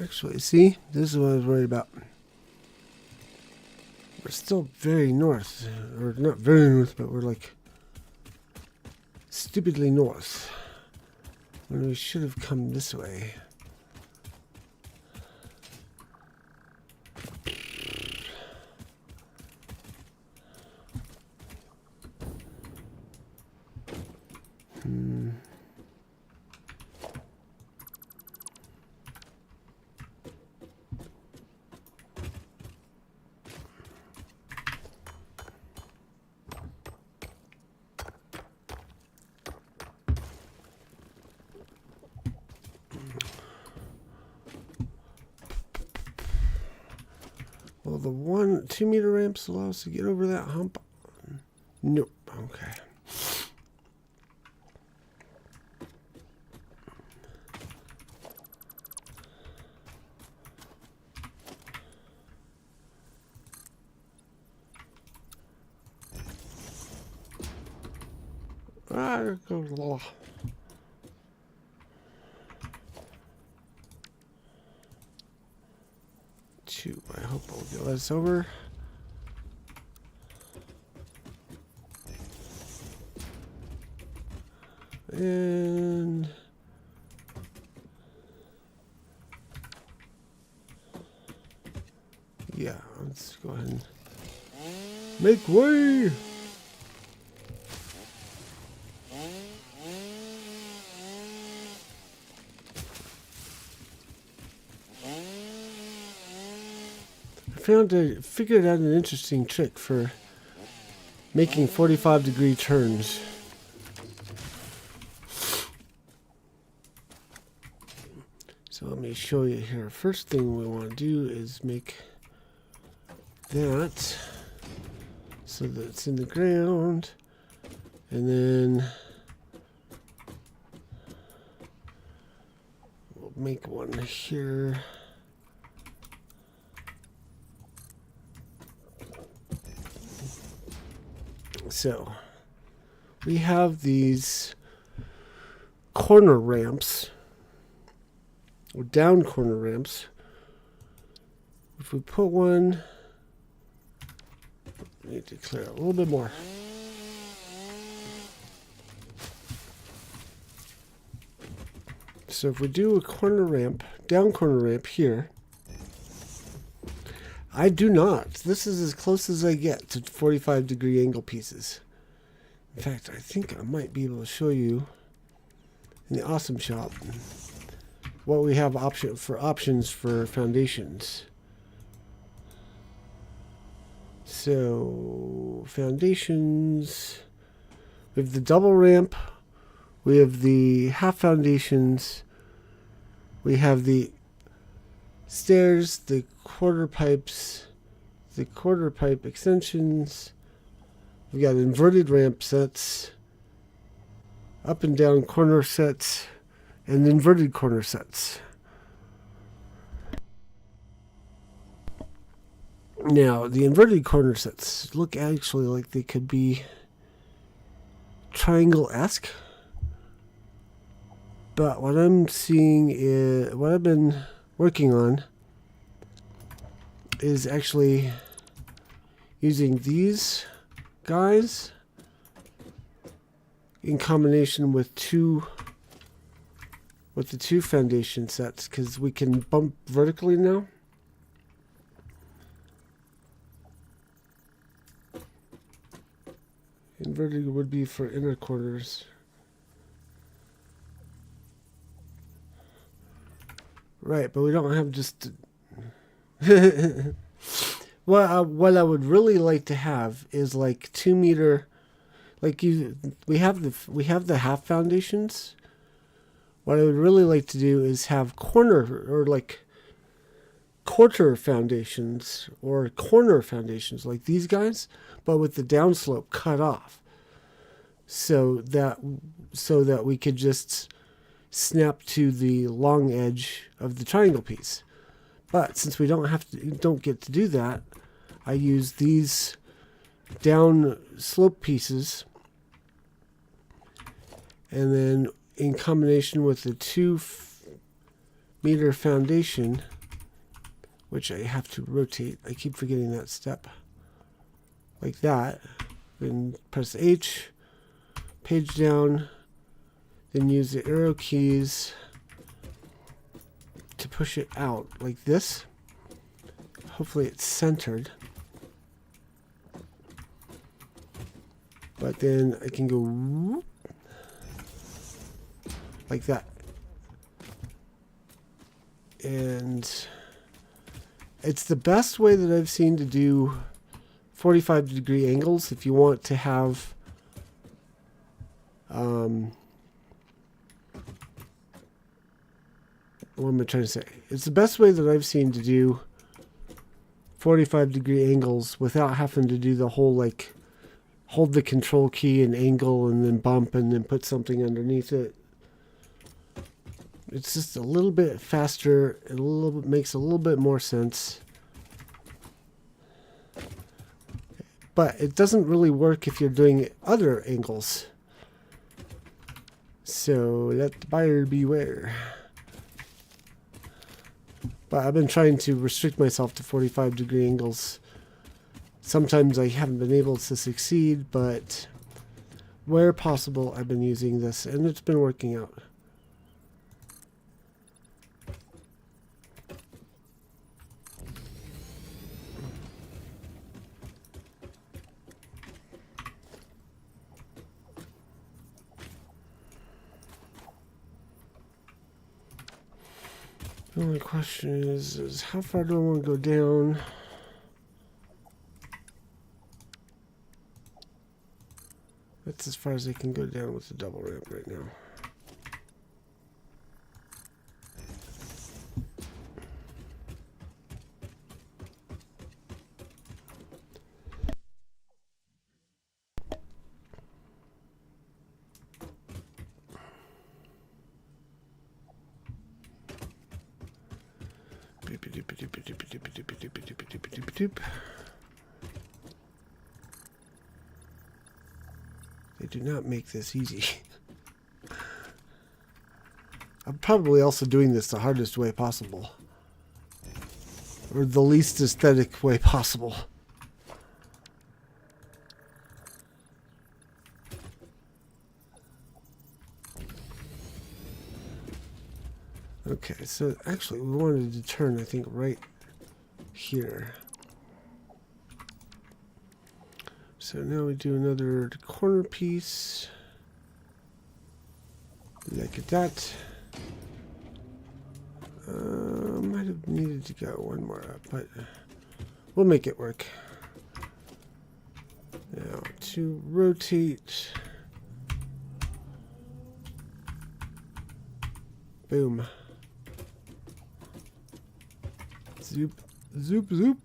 Actually, see, this is what I was worried about. We're still very north, or not very north, but we're like stupidly north. When we should have come this way. Well, the 2 meter ramps allow us to get over that hump. Nope. Okay. There goes the law. I hope we'll get us over. And yeah, let's go ahead and make way. figured out an interesting trick for making 45-degree turns. So let me show you here. First thing we want to do is make that so that it's in the ground, and then we'll make one here. So we have these corner ramps, or down corner ramps. If we put one, we need to clear a little bit more. So if we do a corner ramp, down corner ramp here, I do not. This is as close as I get to 45-degree angle pieces. In fact, I think I might be able to show you in the Awesome Shop what we have options for foundations. So foundations, we have the double ramp, we have the half foundations, we have the stairs, the quarter pipes, the quarter pipe extensions. We got inverted ramp sets, up and down corner sets, and inverted corner sets. Now, the inverted corner sets look actually like they could be triangle-esque. But what I'm seeing is, what I've been working on is actually using these guys in combination with the two foundation sets, because we can bump vertically now. Inverted would be for inner corners. Right, but we don't have just... Well, what I would really like to have is like 2 meter, like we have the half foundations. What I would really like to do is have quarter foundations or corner foundations like these guys, but with the downslope cut off, so that we could just snap to the long edge of the triangle piece. But since we don't get to do that, I use these down slope pieces, and then in combination with the 2 meter foundation, which I have to rotate. I keep forgetting that step. Like that. Then press H, page down, then use the arrow keys to push it out like this. Hopefully it's centered. But then I can go whoop, like that. And it's the best way that I've seen to do 45-degree angles if you want to have what am I trying to say? It's the best way that I've seen to do 45-degree angles without having to do the whole, like, hold the control key and angle and then bump and then put something underneath it. It's just a little bit faster. It makes a little bit more sense. But it doesn't really work if you're doing other angles. So let the buyer beware. But I've been trying to restrict myself to 45-degree angles. Sometimes I haven't been able to succeed, but where possible, I've been using this, and it's been working out. The only question is how far do I want to go down? That's as far as I can go down with the double ramp right now. They do not make this easy. I'm probably also doing this the hardest way possible. Or the least aesthetic way possible. Okay, so actually we wanted to turn, I think, right here. So now we do another corner piece. Like that. Might have needed to go one more up, but we'll make it work. Now to rotate. Boom. Zoop, zoop, zoop.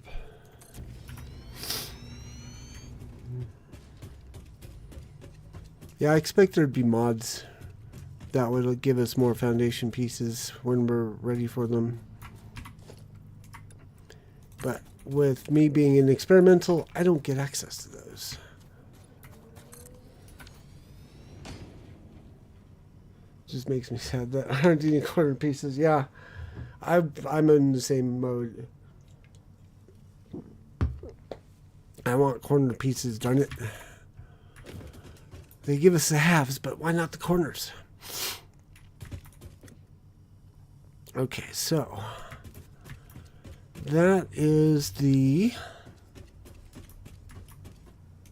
Yeah, I expect there'd be mods that would give us more foundation pieces when we're ready for them. But with me being an experimental, I don't get access to those. Just makes me sad that I aren't any corner pieces. Yeah, I'm in the same mode. I want corner pieces, darn it. They give us the halves, but why not the corners? Okay, so that is the...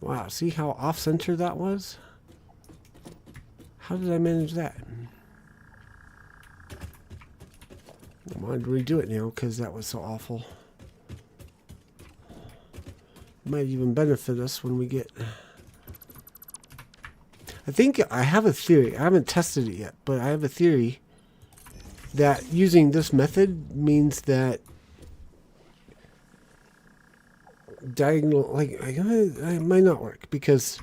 Wow, see how off-center that was? How did I manage that? I wanted to redo it now because that was so awful. Might even benefit us when we get... I think I have a theory. I haven't tested it yet, but I have a theory that using this method means that diagonal, like, it might not work because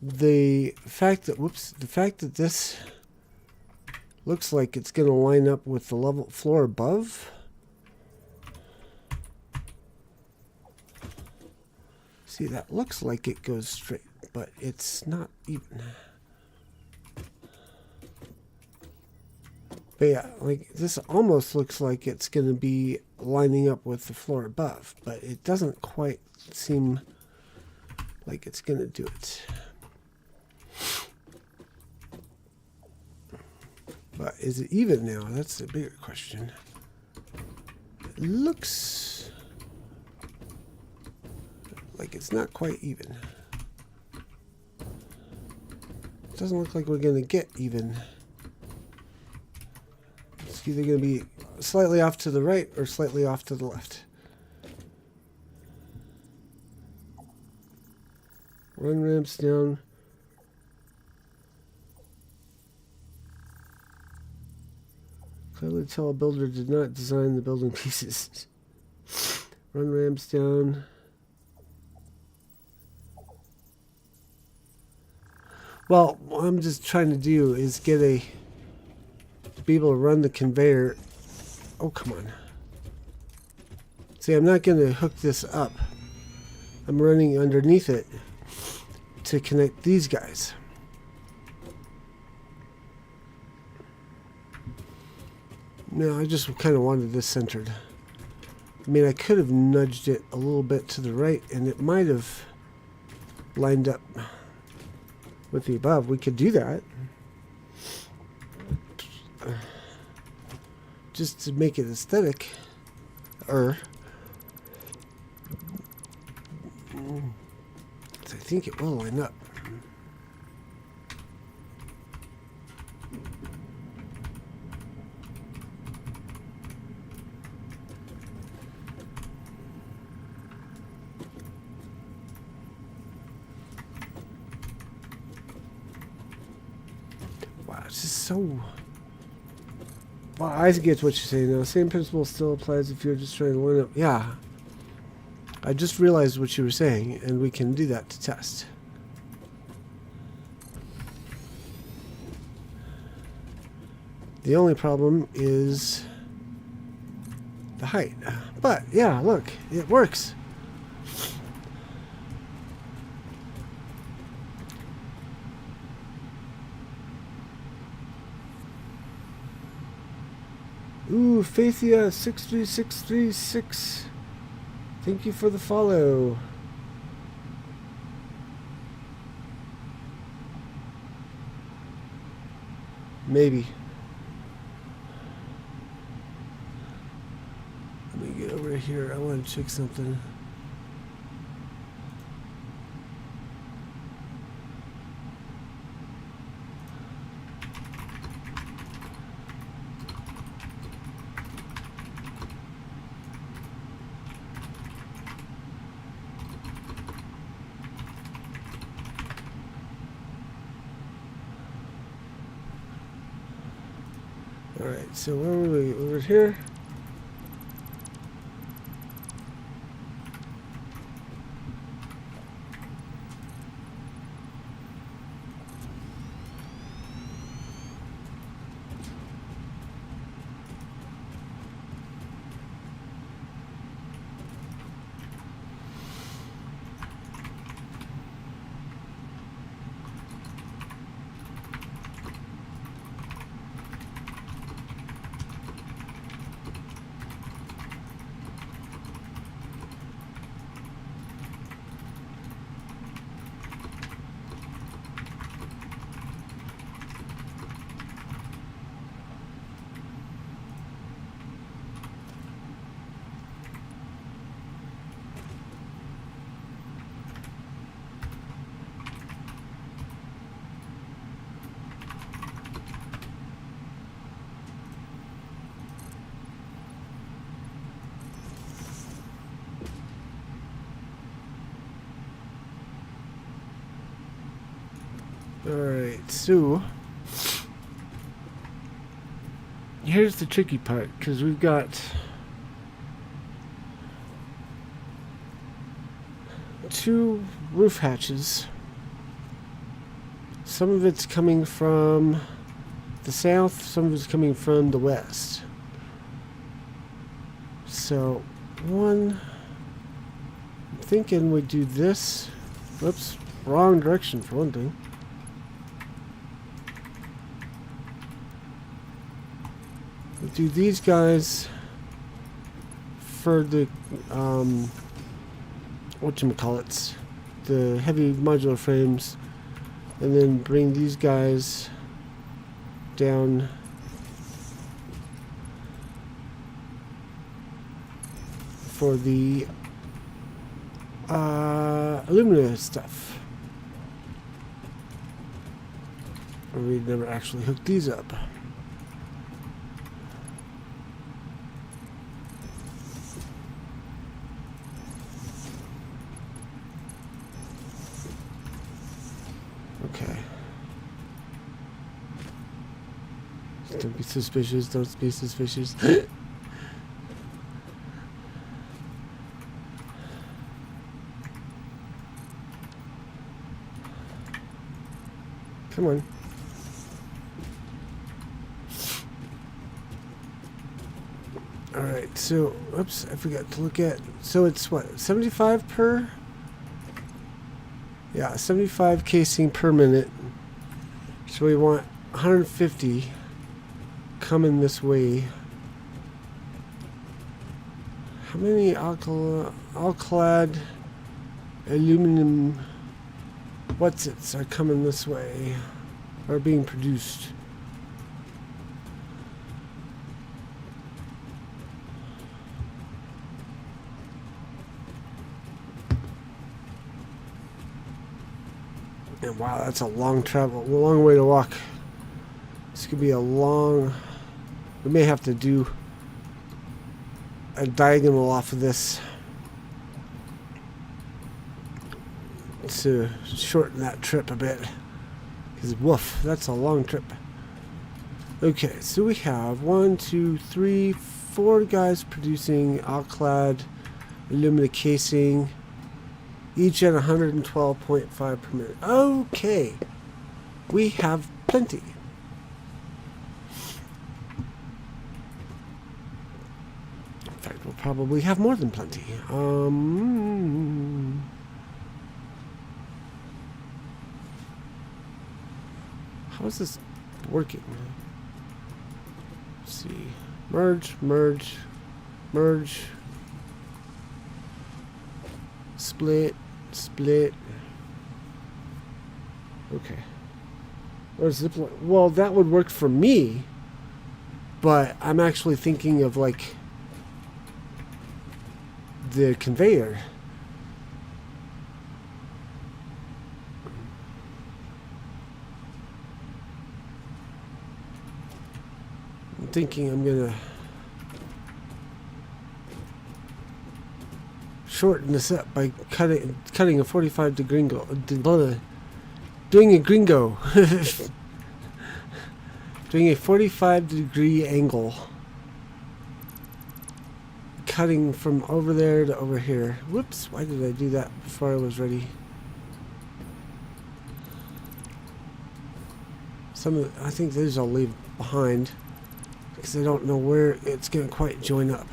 the fact that this looks like it's going to line up with the level floor above. See, that looks like it goes straight, but it's not even. But yeah, like this almost looks like it's going to be lining up with the floor above, but it doesn't quite seem like it's going to do it. But is it even now? That's the bigger question. It looks like it's not quite even. It doesn't look like we're going to get even. It's either going to be slightly off to the right or slightly off to the left. Run ramps down. Clearly tell a builder did not design the building pieces. Run ramps down. Well, what I'm just trying to do is get be able to run the conveyor. Oh, come on. See, I'm not going to hook this up. I'm running underneath it to connect these guys. No, I just kind of wanted this centered. I mean, I could have nudged it a little bit to the right and it might have lined up with the above. We could do that. Just to make it aesthetic. I think it will line up. It's just so... Well, I get what you're saying now. Same principle still applies if you're just trying to line up. Yeah. I just realized what you were saying, and we can do that to test. The only problem is the height. But, yeah, look. It works. Ooh, Faithia63636. Thank you for the follow. Maybe. Let me get over here. I want to check something. Alright, so where were we? Over here? Alright, so here's the tricky part, because we've got two roof hatches. Some of it's coming from the south, some of it's coming from the west. So, I'm thinking we do this. Whoops, wrong direction for one thing. We do these guys for the whatchamacallits, the heavy modular frames, and then bring these guys down for the alumina stuff. We never actually hooked these up. Okay. Don't be suspicious, don't be suspicious. Come on. Alright, so, oops, I forgot to look at, so it's what, 75 per? Yeah, 75 casing per minute. So we want 150 coming this way. How many alclad aluminum what's-its are coming this way, are being produced? And wow, that's a long way to walk. This could be a long... We may have to do a diagonal off of this to shorten that trip a bit. Because woof, that's a long trip. Okay, so we have 1, 2, 3, 4 guys producing alclad aluminum casing, each at 112.5 per minute. Okay, we have plenty. In fact, we'll probably have more than plenty. How is this working? Let's see. Merge, merge, merge. Split, split. Okay. Or zipline. Well, that would work for me, but I'm actually thinking of like the conveyor. I'm thinking I'm gonna shorten this up by cutting a 45-degree angle. Doing a gringo. Doing a 45-degree angle. Cutting from over there to over here. Whoops, why did I do that before I was ready? I think these I'll leave behind because I don't know where it's going to quite join up.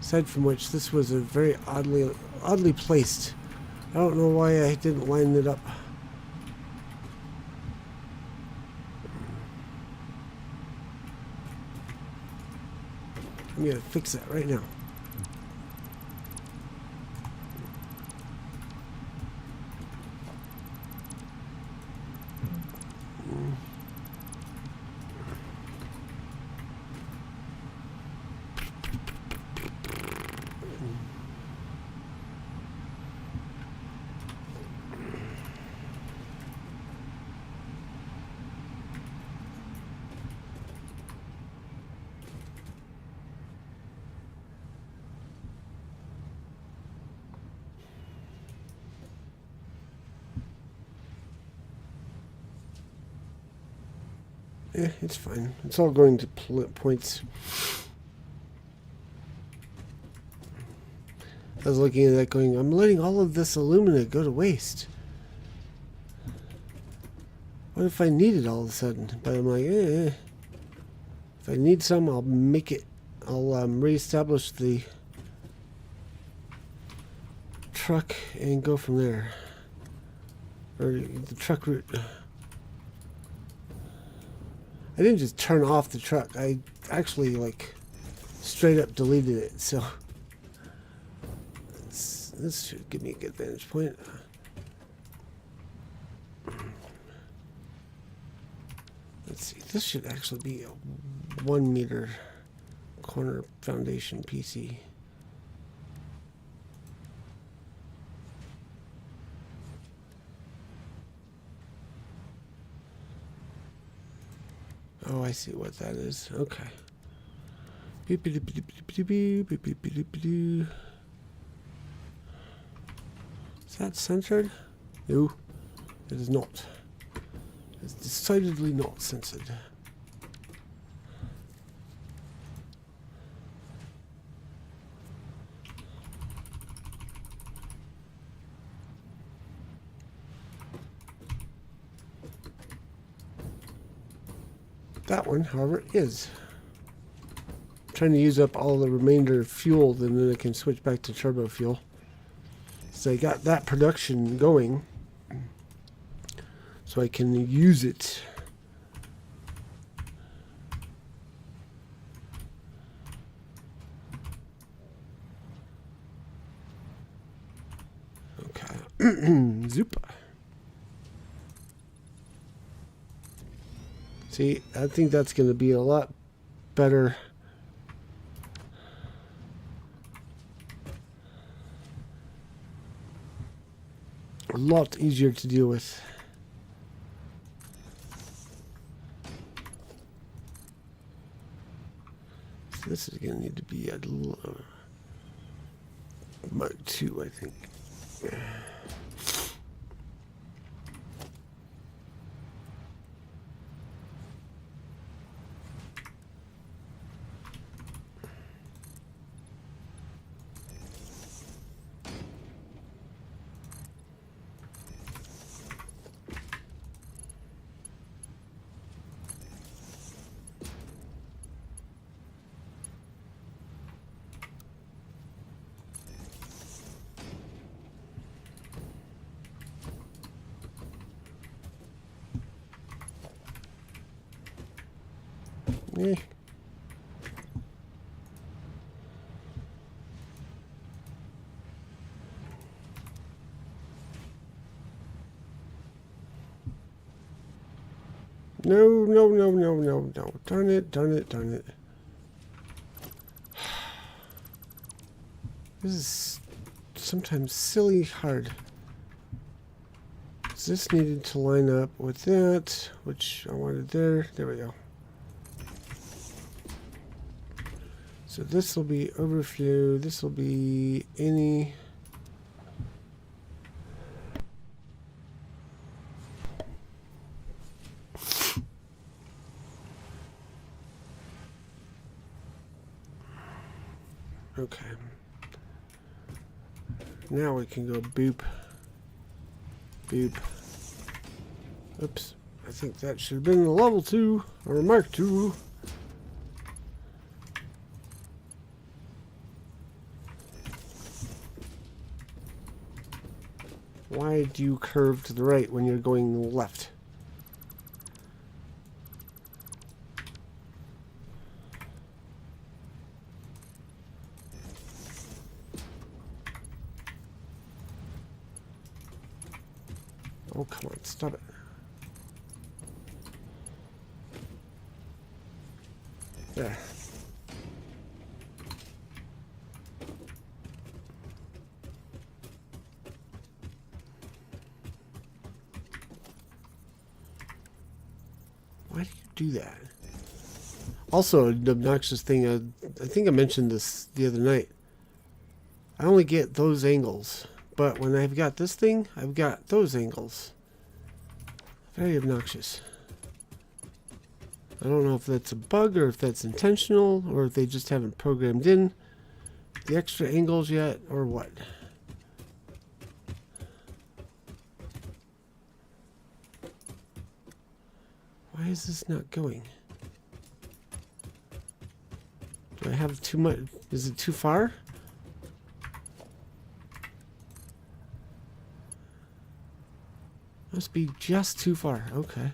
Aside from which, this was a very oddly placed. I don't know why I didn't line it up. I'm gonna fix that right now. It's fine. It's all going to points. I was looking at that going, I'm letting all of this alumina go to waste. What if I need it all of a sudden? But I'm like, if I need some, I'll make it. I'll reestablish the truck and go from there. Or the truck route. I didn't just turn off the truck. I actually, like, straight up deleted it. So this should give me a good vantage point. Let's see. This should actually be a 1 meter corner foundation PC. Oh, I see what that is. Okay. Is that centered? No, it is not. It's decidedly not censored. That one, however, is. I'm trying to use up all the remainder fuel, and then I can switch back to turbo fuel. So I got that production going, so I can use it. Okay. Zupa. See, I think that's going to be a lot better. lot easier to deal with. So this is going to need to be a little Mark II, I think. Eh. No, no, no, no, no, no. Darn it, darn it, darn it. This is sometimes silly hard. So this needed to line up with that, which I wanted there. There we go. So this will be overflow. This will be any. Okay. Now we can go boop. Boop. Oops. I think that should have been a level 2 or a Mark II. Why do you curve to the right when you're going left? Oh, come on, stop it. There. Why do you do that? Also, an obnoxious thing, I think I mentioned this the other night. I only get those angles, but when I've got this thing, I've got those angles. Very obnoxious. I don't know if that's a bug or if that's intentional or if they just haven't programmed in the extra angles yet or what. Why is this not going? Do I have too much? Is it too far? Must be just too far. Okay.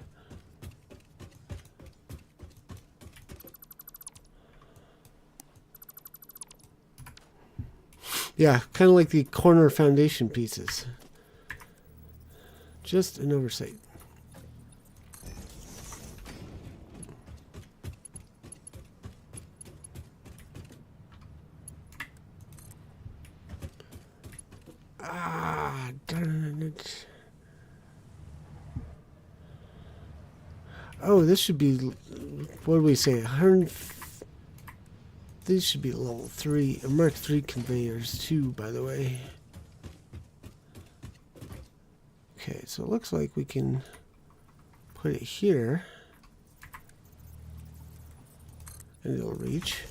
Yeah, kind of like the corner foundation pieces. Just an oversight. Ah, darn it. Oh, this should be, what do we say, 100, these should be level 3, Mark III conveyors too, by the way. Okay, so it looks like we can put it here, and it'll reach.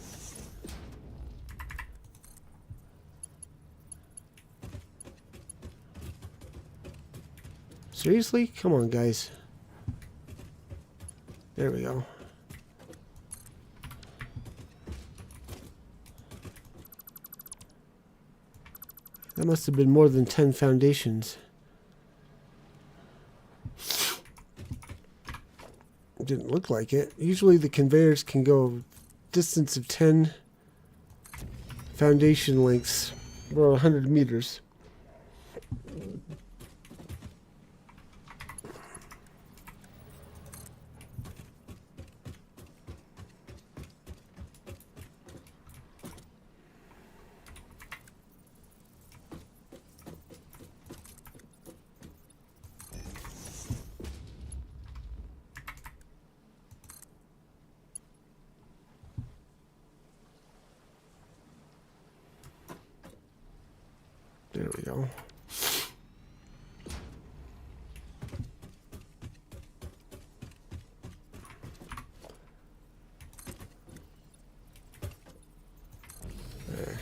Seriously? Come on, guys. There we go. That must have been more than 10 foundations. It didn't look like it. Usually the conveyors can go a distance of 10 foundation lengths, or 100 meters. go. There.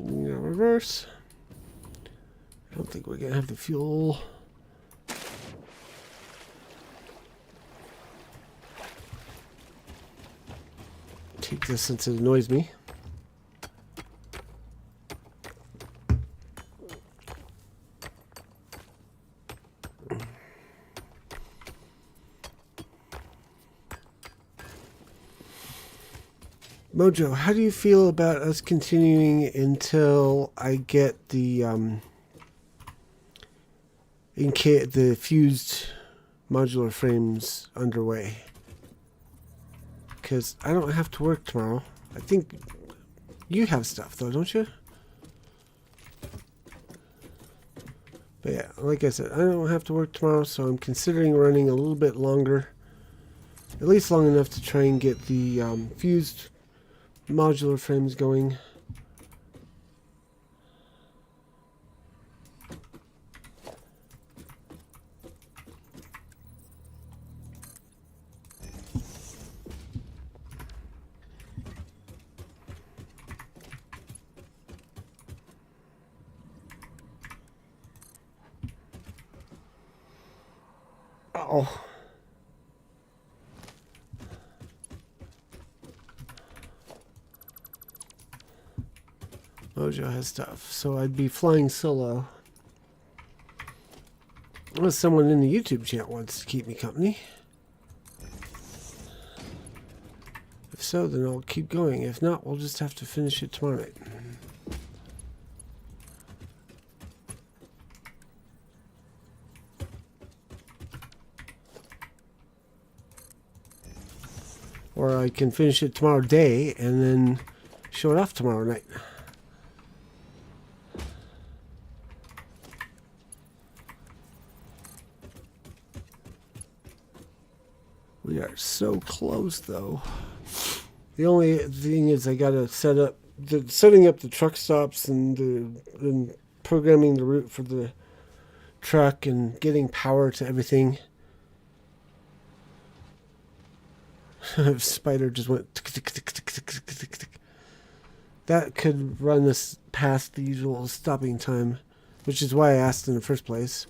Reverse. I don't think we're gonna have the fuel. Take this since it annoys me. Mojo, how do you feel about us continuing until I get the the fused modular frames underway? Because I don't have to work tomorrow. I think you have stuff though, don't you? But yeah, like I said, I don't have to work tomorrow, so I'm considering running a little bit longer. At least long enough to try and get the fused modular frames going. Oh. Mojo has stuff, so I'd be flying solo. Unless someone in the YouTube chat wants to keep me company. If so, then I'll keep going. If not, we'll just have to finish it tomorrow night. Or I can finish it tomorrow day and then show it off tomorrow night. We are so close, though. The only thing is I gotta setting up the truck stops and programming the route for the truck and getting power to everything. Spider just went tick, tick, tick, tick, tick, tick, tick, tick. That could run us past the usual stopping time, which is why I asked in the first place.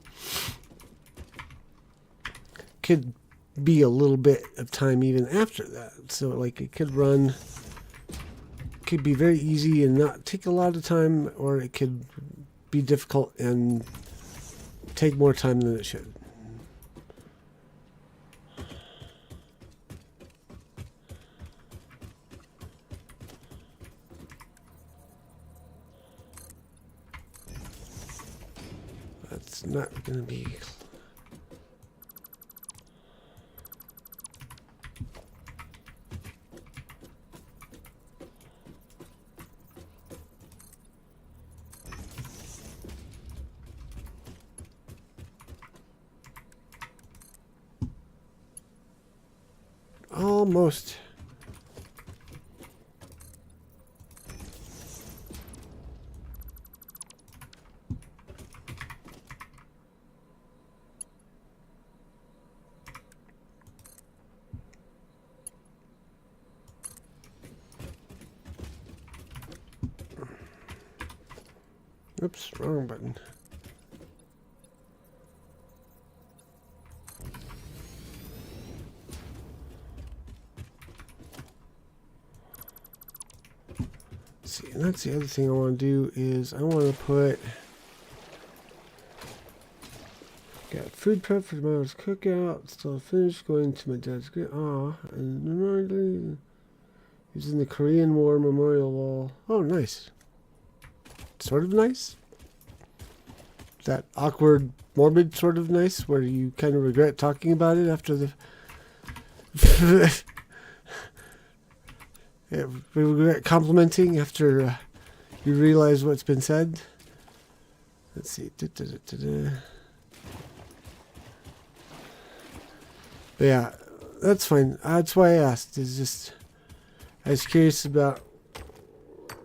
Could be a little bit of time even after that, so like it could be very easy and not take a lot of time, or it could be difficult and take more time than it should. That's not gonna be almost. Oops, wrong button. See, and that's the other thing I want to do is I want to put Got food prep for tomorrow's cookout. Still finished going to my dad's grave. And using the Korean War memorial wall. Oh, nice. Sort of nice. That awkward, morbid sort of nice, where you kind of regret talking about it after the. Yeah, we regret complimenting after you realize what's been said. Let's see. But yeah, that's fine. That's why I asked. Is just I was curious about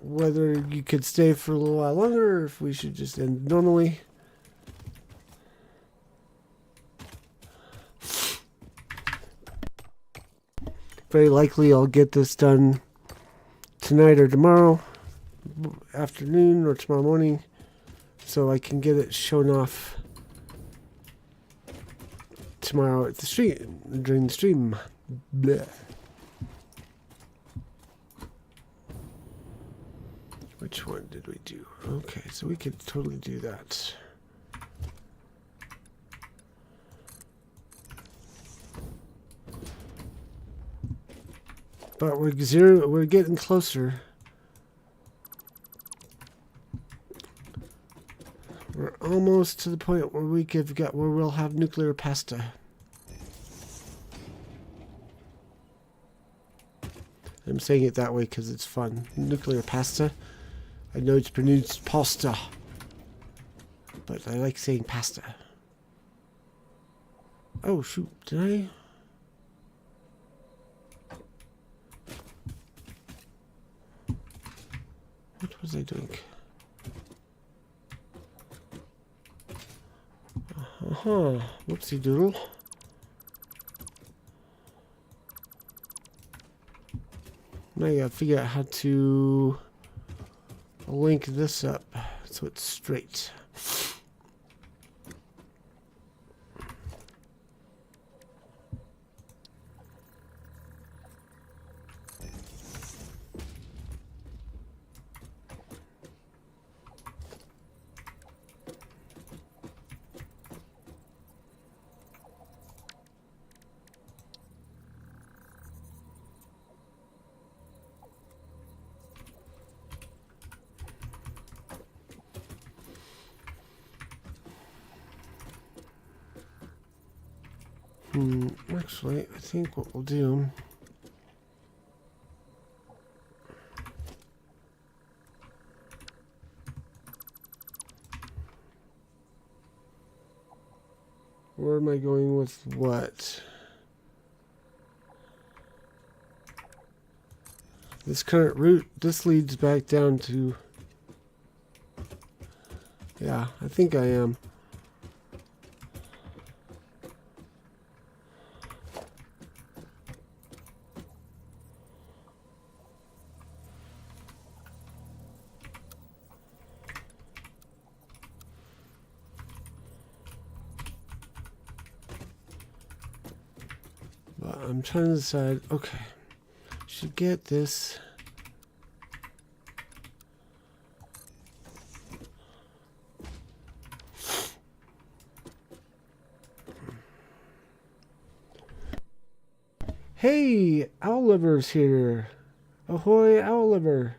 whether you could stay for a little while longer, or if we should just end normally. Very likely I'll get this done tonight or tomorrow afternoon or tomorrow morning, so I can get it shown off tomorrow at the stream, during the stream. Blech. Which one did we do? Okay, so we could totally do that. But we're getting closer. We're almost to the point where we'll have nuclear pasta. I'm saying it that way because it's fun. Nuclear pasta. I know it's pronounced pasta, but I like saying pasta. Oh shoot, did I? What was I doing? Whoopsie doodle. Now I gotta figure out how to link this up so it's straight. Actually, I think what we'll do. Where am I going with what? This current route, this leads back down to. Yeah, I think I am. I'm trying to decide, okay, should get this. Hey, Owl Liver's here. Ahoy, Owl Liver.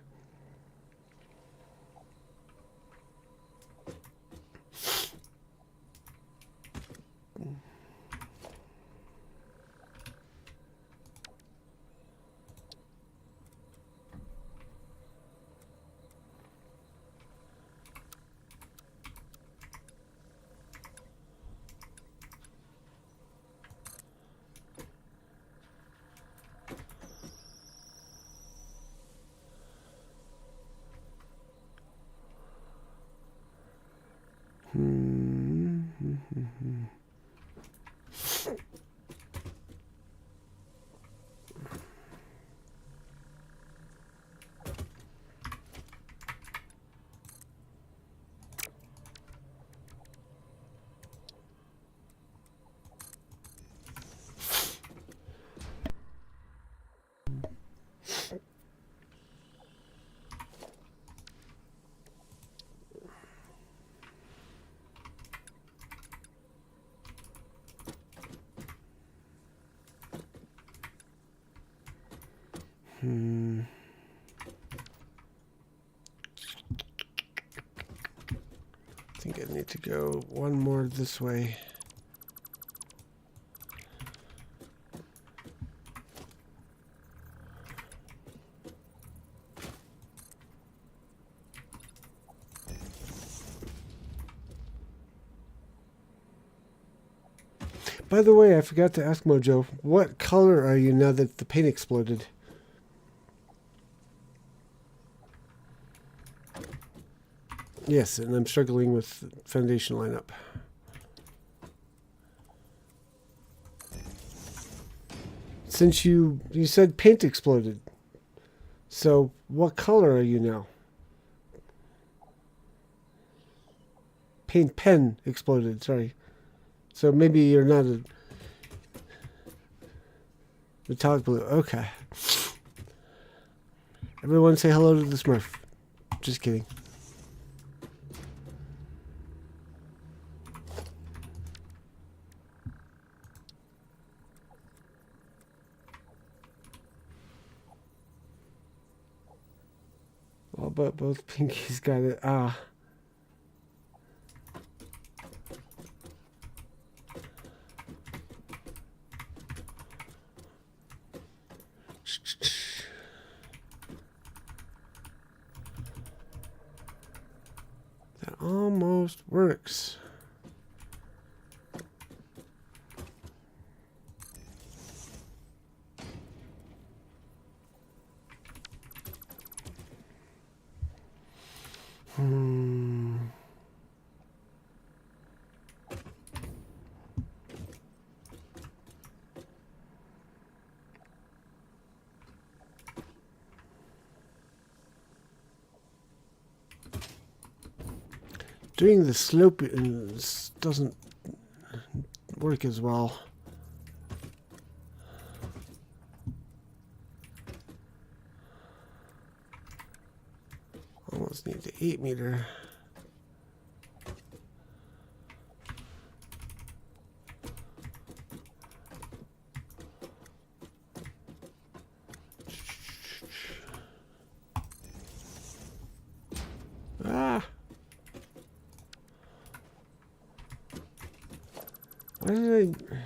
need to go one more this way. By the way, I forgot to ask Mojo, what color are you now that the paint exploded? Yes, and I'm struggling with foundation lineup. Since you said paint exploded, so what color are you now? Paint pen exploded, sorry. So maybe you're not a metallic blue. Okay. Everyone say hello to the Smurf. Just kidding. Well, but both pinkies got it. Ah. That almost works. Doing the slope doesn't work as well. Almost need the 8 meter. Ah! Why did I...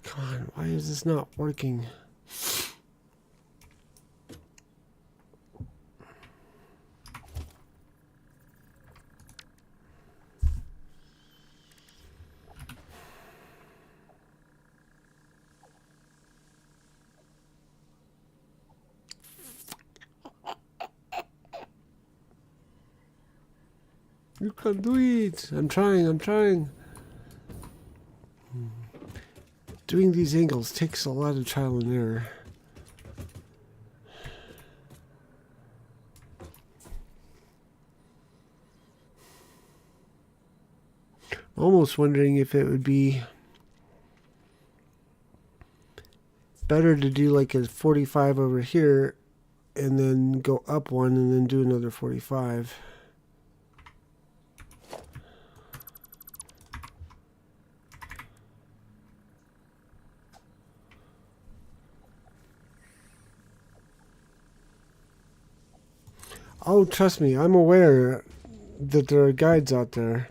Come on, why is this not working? You can do it. I'm trying. Doing these angles takes a lot of trial and error. Almost wondering if it would be better to do like a 45 over here and then go up one and then do another 45. Oh, trust me, I'm aware that there are guides out there.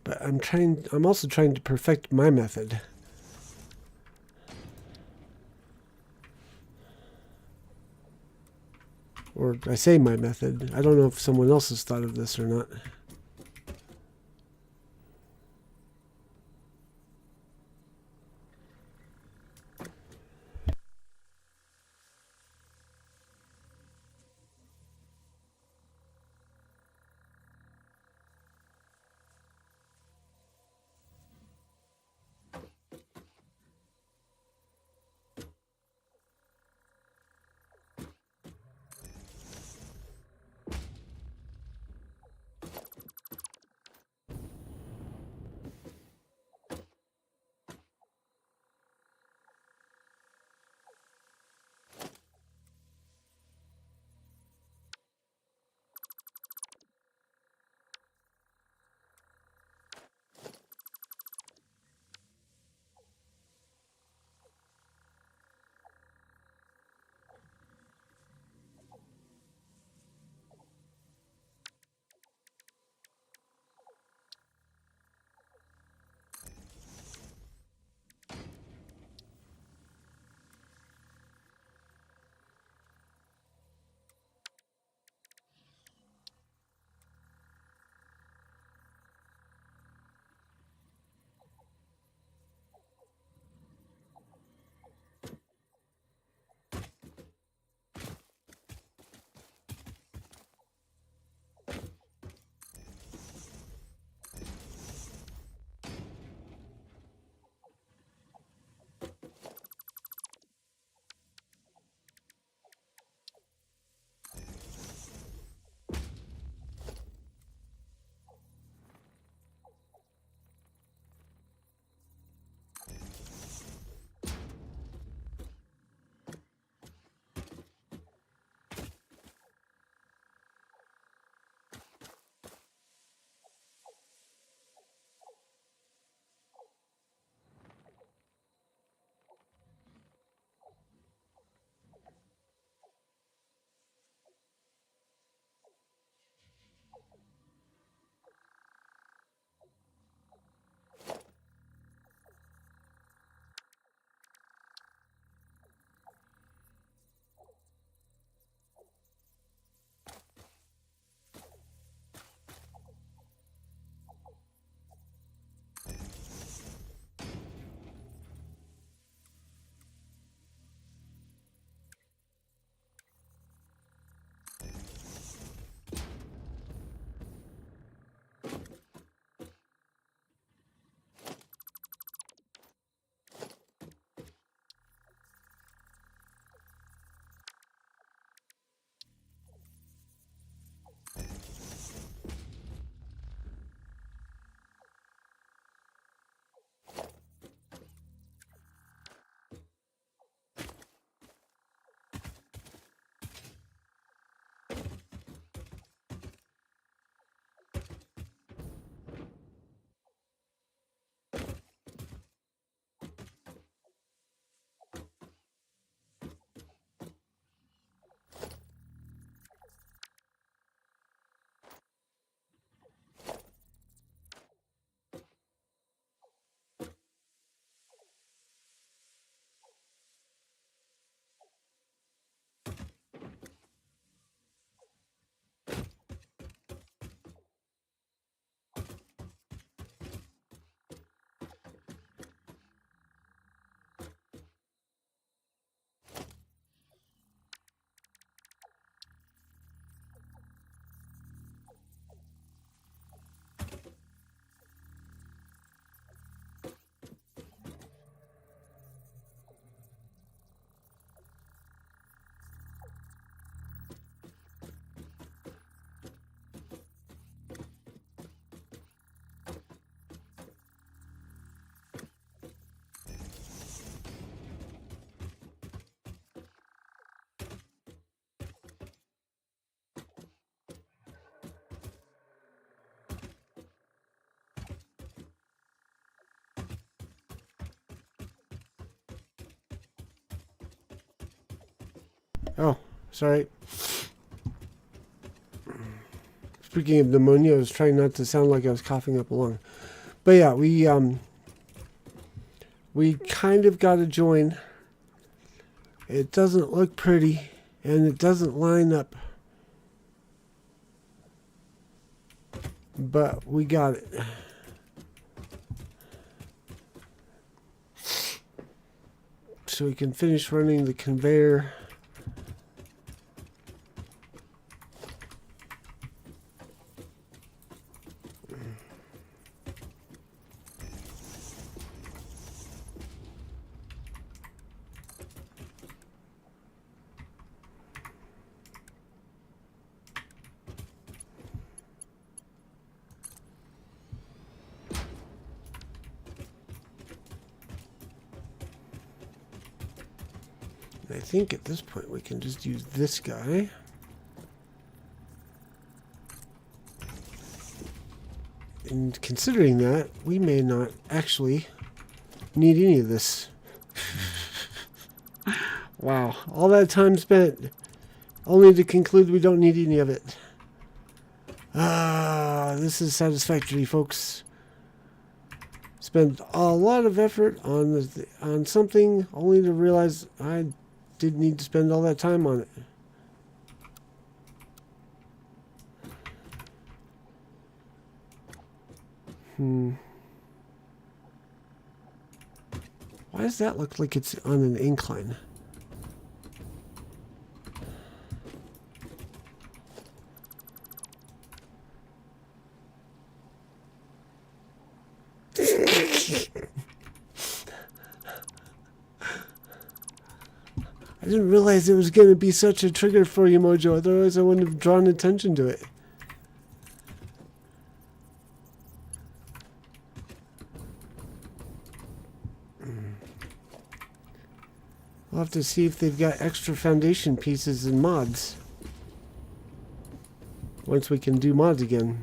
But I'm also trying to perfect my method. Or I say my method. I don't know if someone else has thought of this or not. Oh, sorry. Speaking of pneumonia, I was trying not to sound like I was coughing up a lung. But yeah, we kind of got to join. It doesn't look pretty, and it doesn't line up. But we got it. So we can finish running the conveyor. I think at this point we can just use this guy. And considering that, we may not actually need any of this. Wow, all that time spent only to conclude we don't need any of it. This is satisfactory, folks. Spent a lot of effort on something only to realize I didn't need to spend all that time on it. Why does that look like it's on an incline? I didn't realize it was going to be such a trigger for you, Mojo. Otherwise, I wouldn't have drawn attention to it. We'll have to see if they've got extra foundation pieces and mods. Once we can do mods again.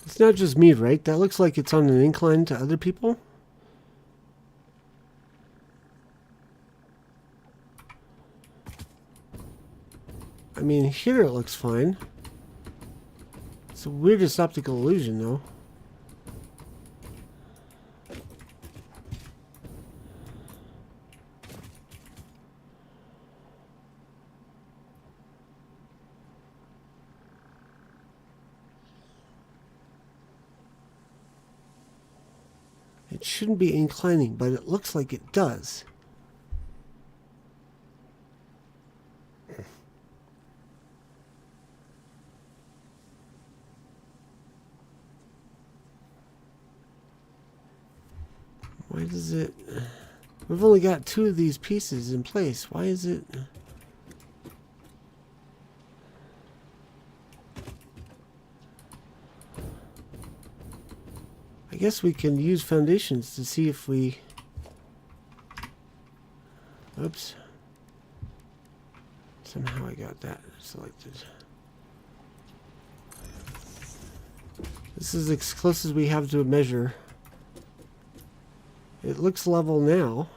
It's not just me, right? That looks like it's on an incline to other people. I mean, here it looks fine. It's the weirdest optical illusion, though. It shouldn't be inclining, but it looks like it does. Why does it... We've only got 2 of these pieces in place. Why is it... I guess we can use foundations to see if we... Oops. Somehow I got that selected. This is as close as we have to a measure. It looks level now.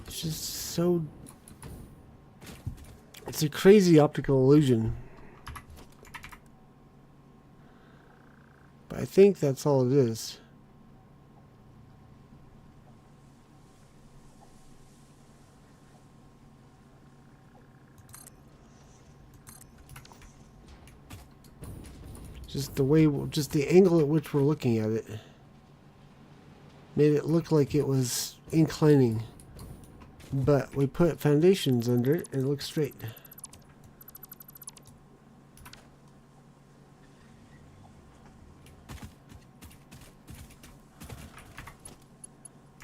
It's just so... It's a crazy optical illusion. But I think that's all it is. Just the way, just the angle at which we're looking at it made it look like it was inclining. But we put foundations under it and it looks straight.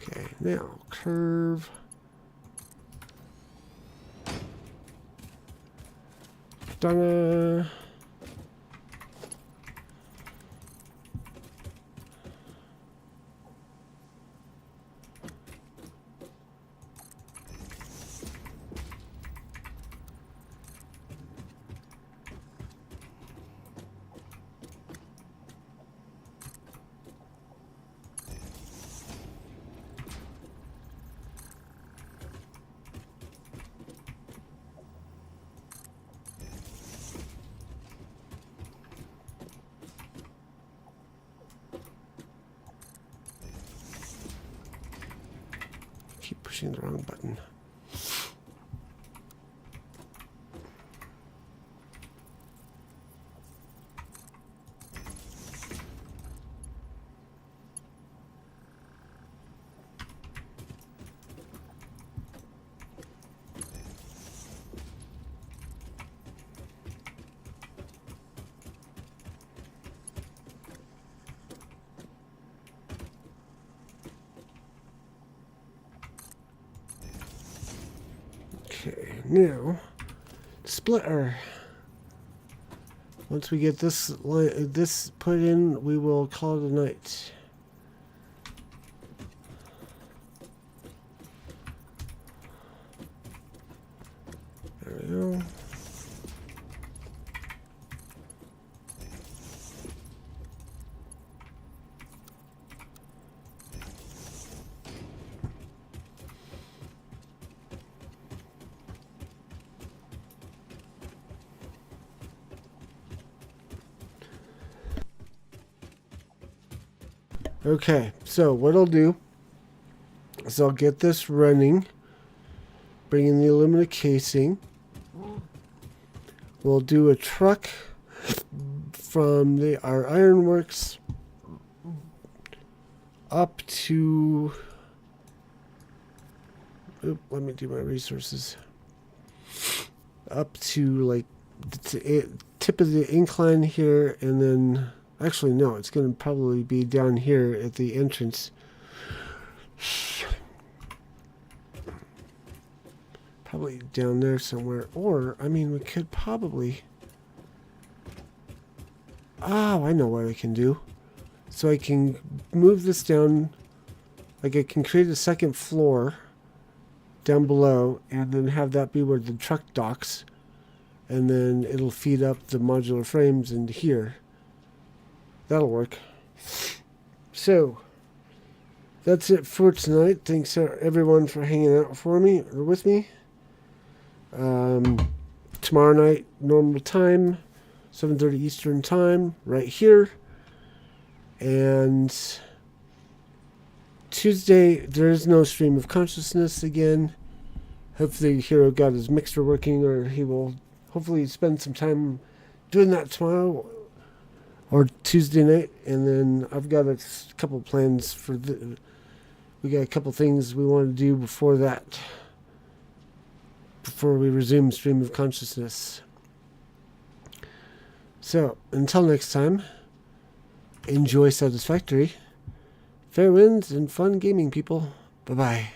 Okay, now curve. Ta-da! pushing the wrong button. Okay, now splitter. Once we get this put in, we will call it a night. There we go. Okay, so what I'll do is I'll get this running, bring in the aluminum casing. We'll do a truck from our ironworks up to... let me do my resources. Up to like the tip of the incline here, and then... Actually, no, it's going to probably be down here at the entrance. Probably down there somewhere. Or, I mean, we could probably... Oh, I know what I can do. So I can move this down. Like, I can create a second floor down below, and then have that be where the truck docks. And then it'll feed up the modular frames into here. That'll work. So, that's it for tonight. Thanks everyone for hanging out for me or with me. Tomorrow night, normal time, 7:30 Eastern time, right here. And Tuesday, there is no stream of consciousness again. Hopefully, Hero got his mixer working, or he will hopefully spend some time doing that tomorrow. Or Tuesday night, and then I've got a couple plans for we got a couple things we want to do before that, before we resume stream of consciousness. So, until next time, enjoy Satisfactory, fair winds, and fun gaming, people. Bye-bye.